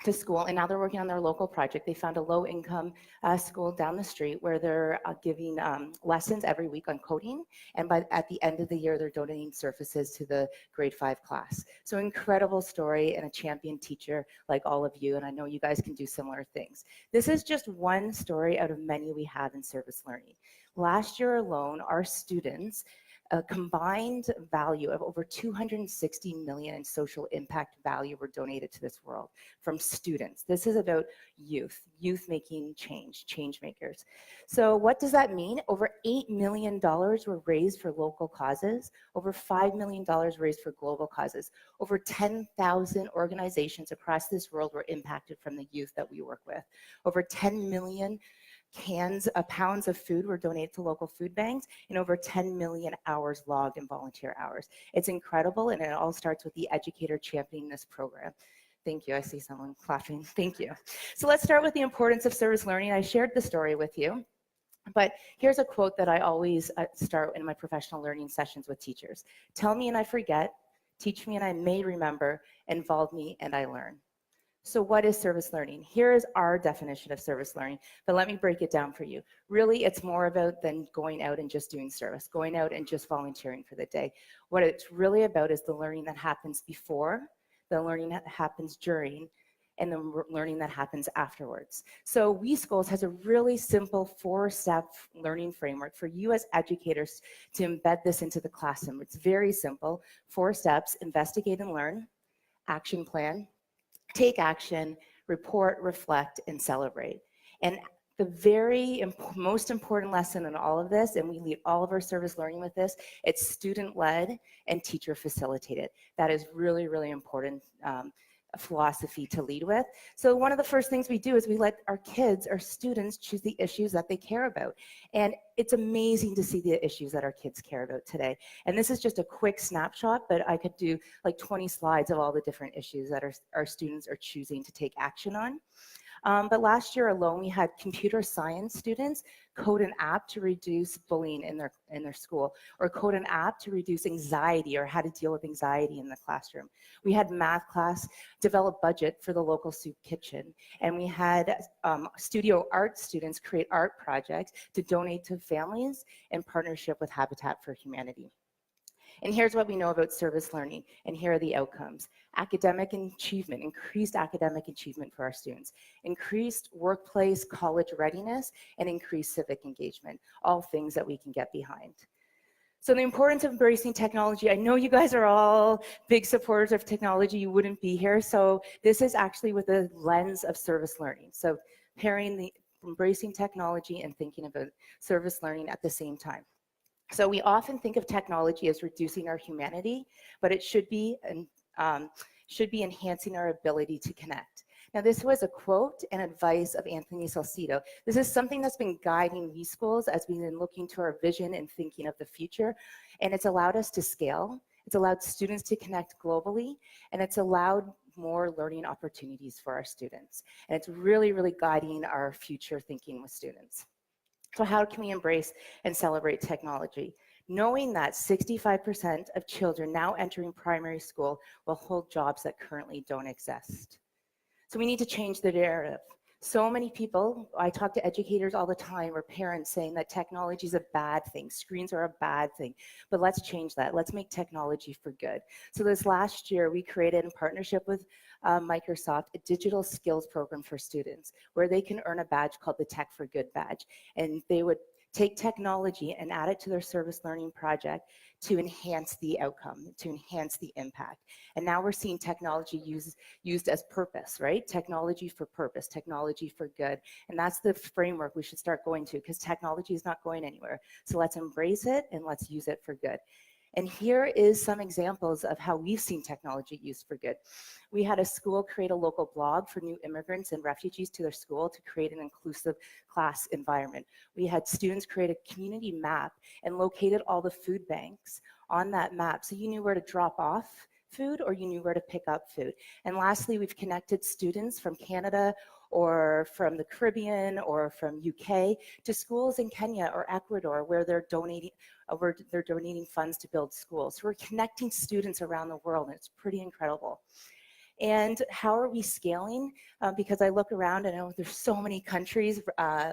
to school, and now they're working on their local project. They found a low-income school down the street where they're giving lessons every week on coding, and at the end of the year, they're donating surfaces to the grade 5 class. So incredible story, and a champion teacher like all of you, and I know you guys can do similar things. This is just one story out of many we have in service learning. Last year alone, our students, a combined value of over 260 million in social impact value were donated to this world from students. This is about youth making change makers. So what does that mean? Over $8 million were raised for local causes, over $5 million raised for global causes. Over 10,000 organizations across this world were impacted from the youth that we work with. Over 10 million pounds of food were donated to local food banks, and over 10 million hours logged in volunteer hours. It's incredible, and it all starts with the educator championing this program. Thank you. I see someone clapping. Thank you. So let's start with the importance of service learning. I shared the story with you, but here's a quote that I always start in my professional learning sessions with teachers. Tell me and I forget, teach me and I may remember, involve me and I learn. So what is service learning? Here is our definition of service learning, but let me break it down for you. Really, it's more about than going out and just doing service, going out and just volunteering for the day. What it's really about is the learning that happens before, the learning that happens during, and the learning that happens afterwards. So We Schools has a really simple 4-step learning framework for you as educators to embed this into the classroom. It's very simple, 4 steps: investigate and learn, action plan, take action, report, reflect, and celebrate. And the very most important lesson in all of this, and we lead all of our service learning with this, it's student-led and teacher-facilitated. That is really, really important philosophy to lead with. So one of the first things we do is we let our kids, our students, choose the issues that they care about. And it's amazing to see the issues that our kids care about today. And this is just a quick snapshot, but I could do like 20 slides of all the different issues that our students are choosing to take action on. But last year alone, we had computer science students code an app to reduce bullying in their school, or code an app to reduce anxiety or how to deal with anxiety in the classroom. We had math class develop budget for the local soup kitchen, and we had studio art students create art projects to donate to families in partnership with Habitat for Humanity. And here's what we know about service learning, and here are the outcomes. Academic achievement, increased academic achievement for our students, increased workplace college readiness, and increased civic engagement, all things that we can get behind. So the importance of embracing technology, I know you guys are all big supporters of technology, you wouldn't be here, so this is actually with the lens of service learning. So pairing the embracing technology and thinking about service learning at the same time. So we often think of technology as reducing our humanity, but it should be enhancing our ability to connect. Now, this was a quote and advice of Anthony Salcido. This is something that's been guiding We Schools as we've been looking to our vision and thinking of the future, and it's allowed us to scale. It's allowed students to connect globally, and it's allowed more learning opportunities for our students. And it's really, really guiding our future thinking with students. So how can we embrace and celebrate technology? Knowing that 65% of children now entering primary school will hold jobs that currently don't exist. So we need to change the narrative. So many people, I talk to educators all the time or parents saying that technology is a bad thing, screens are a bad thing, but let's change that. Let's make technology for good. So this last year, we created in partnership with Microsoft a digital skills program for students where they can earn a badge called the Tech for Good badge. And they would take technology and add it to their service learning project to enhance the outcome, to enhance the impact. And now we're seeing technology used as purpose, right? Technology for purpose, technology for good. And that's the framework we should start going to, because technology is not going anywhere. So let's embrace it and let's use it for good. And here is some examples of how we've seen technology used for good. We had a school create a local blog for new immigrants and refugees to their school to create an inclusive class environment. We had students create a community map and located all the food banks on that map so you knew where to drop off food or you knew where to pick up food. And lastly, we've connected students from Canada or from the Caribbean or from UK to schools in Kenya or Ecuador where they're donating funds to build schools. So we're connecting students around the world, and it's pretty incredible. And how are we scaling? Because I look around and I know there's so many countries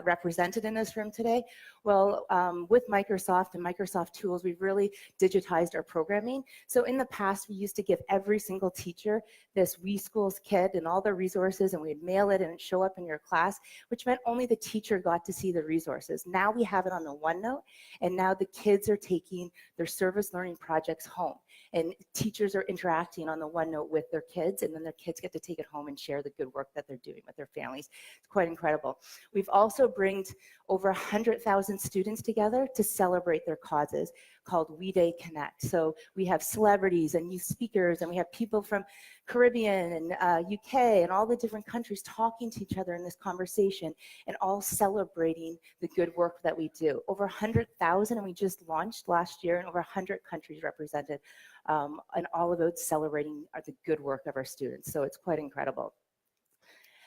represented in this room today. Well, with Microsoft and Microsoft tools, we've really digitized our programming. So in the past, we used to give every single teacher this We Schools kit and all the resources, and we'd mail it and it'd show up in your class, which meant only the teacher got to see the resources. Now we have it on the OneNote, and now the kids are taking their service learning projects home. And teachers are interacting on the OneNote with their kids, and then their kids get to take it home and share the good work that they're doing with their families. It's quite incredible. We've also brought over 100,000 students together to celebrate their causes called We Day Connect. So we have celebrities and youth speakers, and we have people from Caribbean and UK and all the different countries talking to each other in this conversation and all celebrating the good work that we do. Over 100,000, and we just launched last year, and over 100 countries represented, and all about celebrating the good work of our students. So it's quite incredible.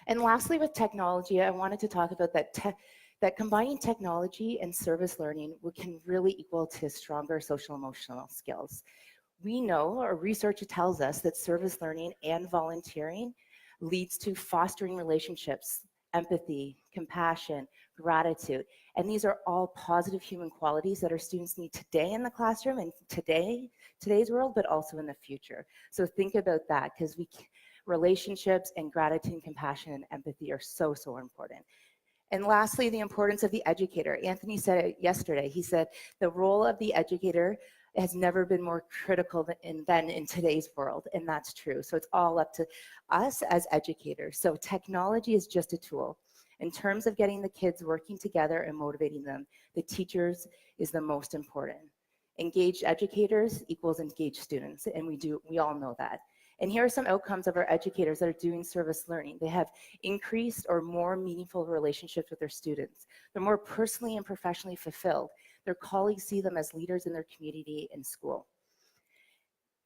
And lastly, with technology, I wanted to talk about that combining technology and service learning can really equal to stronger social emotional skills. We know, or research tells us, that service learning and volunteering leads to fostering relationships, empathy, compassion, gratitude. And these are all positive human qualities that our students need today in the classroom and today's world, but also in the future. So think about that, because Relationships and gratitude and compassion and empathy are so, so important. And lastly, the importance of the educator. Anthony said it yesterday. He said the role of the educator has never been more critical than in today's world, and that's true. So it's all up to us as educators. So technology is just a tool. In terms of getting the kids working together and motivating them, the teachers is the most important. Engaged educators equals engaged students, and we all know that. And here are some outcomes of our educators that are doing service learning. They have increased or more meaningful relationships with their students. They're more personally and professionally fulfilled. Their colleagues see them as leaders in their community and school.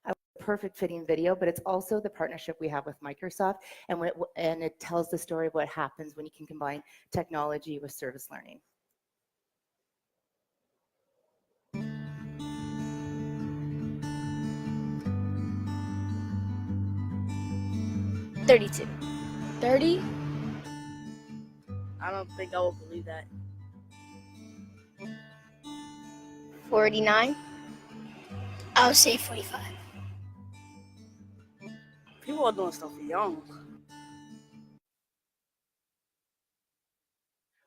A perfect fitting video, but it's also the partnership we have with Microsoft, and it tells the story of what happens when you can combine technology with service learning. $32. 30? I don't think I will believe that. 49. I'll say 45. People are doing stuff young.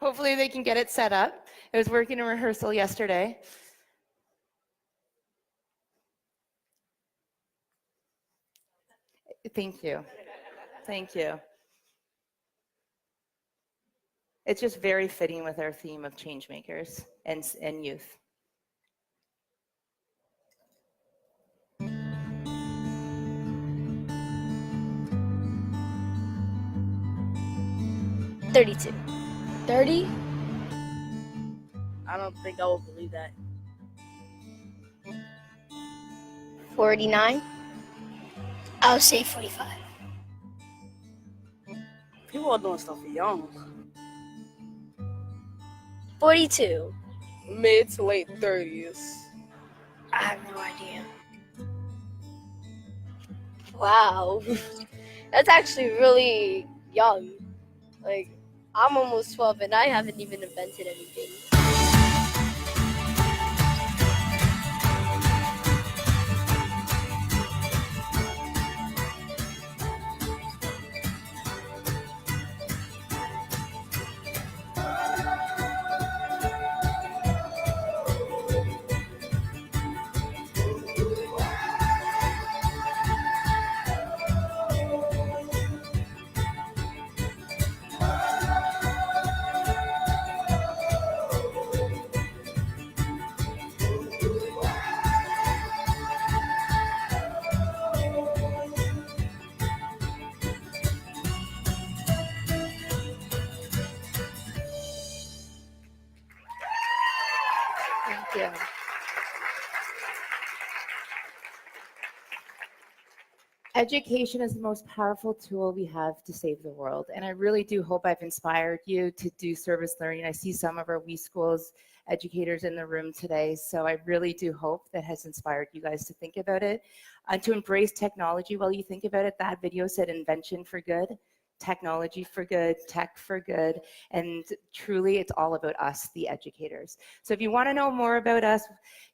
Hopefully they can get it set up. It was working in rehearsal yesterday. Thank you. Thank you. It's just very fitting with our theme of change makers and youth. $32. 30? I don't think I will believe that. 49. I'll say 45. People are doing stuff young. 42. Mid to late 30s. I have no idea. Wow. That's actually really young. Like, I'm almost 12 and I haven't even invented anything. Thank you. Education is the most powerful tool we have to save the world. And I really do hope I've inspired you to do service learning. I see some of our WE Schools educators in the room today. So I really do hope that has inspired you guys to think about it and to embrace technology while you think about it. That video said invention for good. Technology for good, tech for good, and truly it's all about us, the educators. So if you want to know more about us,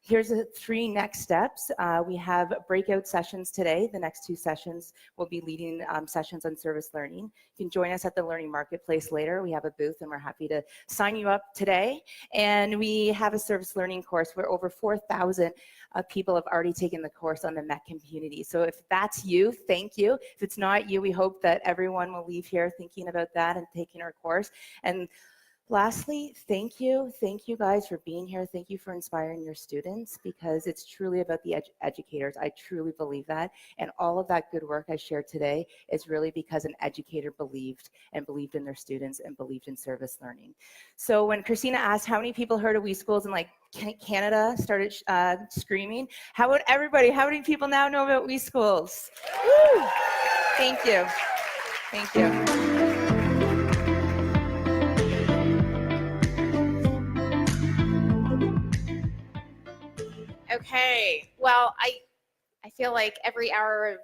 here's the 3 next steps. We have breakout sessions today. The next 2 sessions will be leading sessions on service learning. You can join us at the Learning Marketplace later. We have a booth and we're happy to sign you up today. And we have a service learning course where over 4,000 people have already taken the course on the MEC community. So if that's you, thank you. If it's not you, we hope that everyone will leave here thinking about that and taking our course. And lastly, thank you. Thank you guys for being here. Thank you for inspiring your students, because it's truly about the educators. I truly believe that. And all of that good work I shared today is really because an educator believed in their students and believed in service learning. So when Christina asked how many people heard of WE Schools and like Canada started screaming, how about everybody? How many people now know about WE Schools? Woo! Thank you. Thank you. Okay, well, I feel like every hour of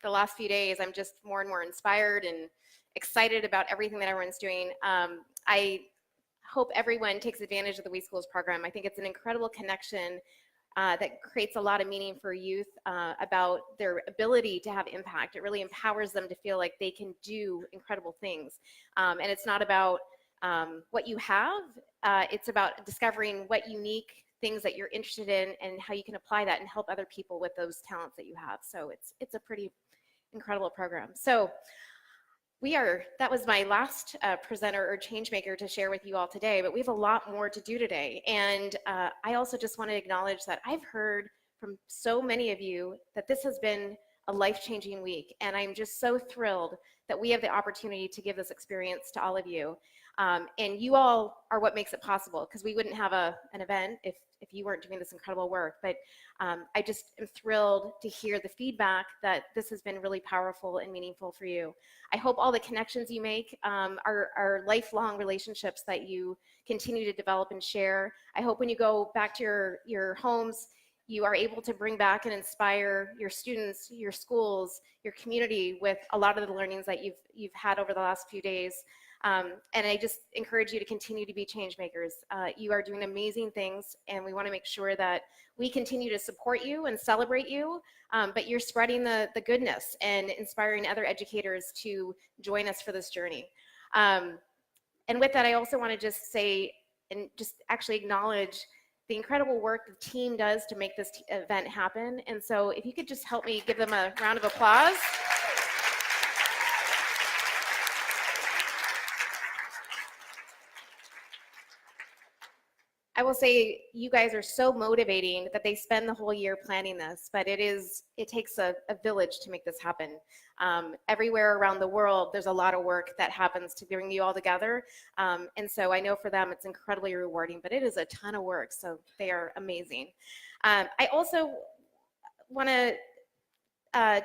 the last few days, I'm just more and more inspired and excited about everything that everyone's doing. I hope everyone takes advantage of the WE Schools program. I think it's an incredible connection that creates a lot of meaning for youth about their ability to have impact. It really empowers them to feel like they can do incredible things. And it's not about what you have, it's about discovering what unique things that you're interested in and how you can apply that and help other people with those talents that you have. So it's a pretty incredible program. So that was my last presenter or change maker to share with you all today, but we have a lot more to do today. And I also just want to acknowledge that I've heard from so many of you that this has been a life-changing week. And I'm just so thrilled that we have the opportunity to give this experience to all of you. And you all are what makes it possible, because we wouldn't have an event if you weren't doing this incredible work. But I just am thrilled to hear the feedback that this has been really powerful and meaningful for you. I hope all the connections you make are lifelong relationships that you continue to develop and share. I hope when you go back to your homes, you are able to bring back and inspire your students, your schools, your community with a lot of the learnings that you've had over the last few days. And I just encourage you to continue to be change makers. You are doing amazing things, and we want to make sure that we continue to support you and celebrate you, but you're spreading the goodness and inspiring other educators to join us for this journey. And with that, I also want to just say and just actually acknowledge the incredible work the team does to make this event happen. And so if you could just help me give them a round of applause. I will say you guys are so motivating that they spend the whole year planning this, but it takes a village to make this happen. Everywhere around the world, there's a lot of work that happens to bring you all together. And so I know for them it's incredibly rewarding, but it is a ton of work, so they are amazing. I also want to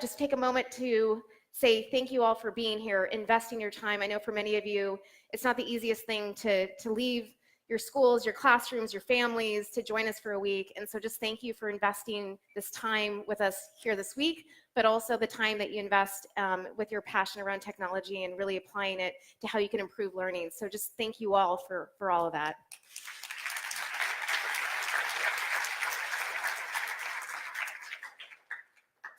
just take a moment to say thank you all for being here, investing your time. I know for many of you, it's not the easiest thing to leave your schools, your classrooms, your families to join us for a week. And so just thank you for investing this time with us here this week, but also the time that you invest with your passion around technology and really applying it to how you can improve learning. So just thank you all for all of that.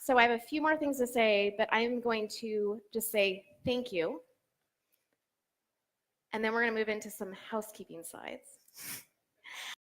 So I have a few more things to say, but I'm going to just say thank you. And then we're going to move into some housekeeping slides.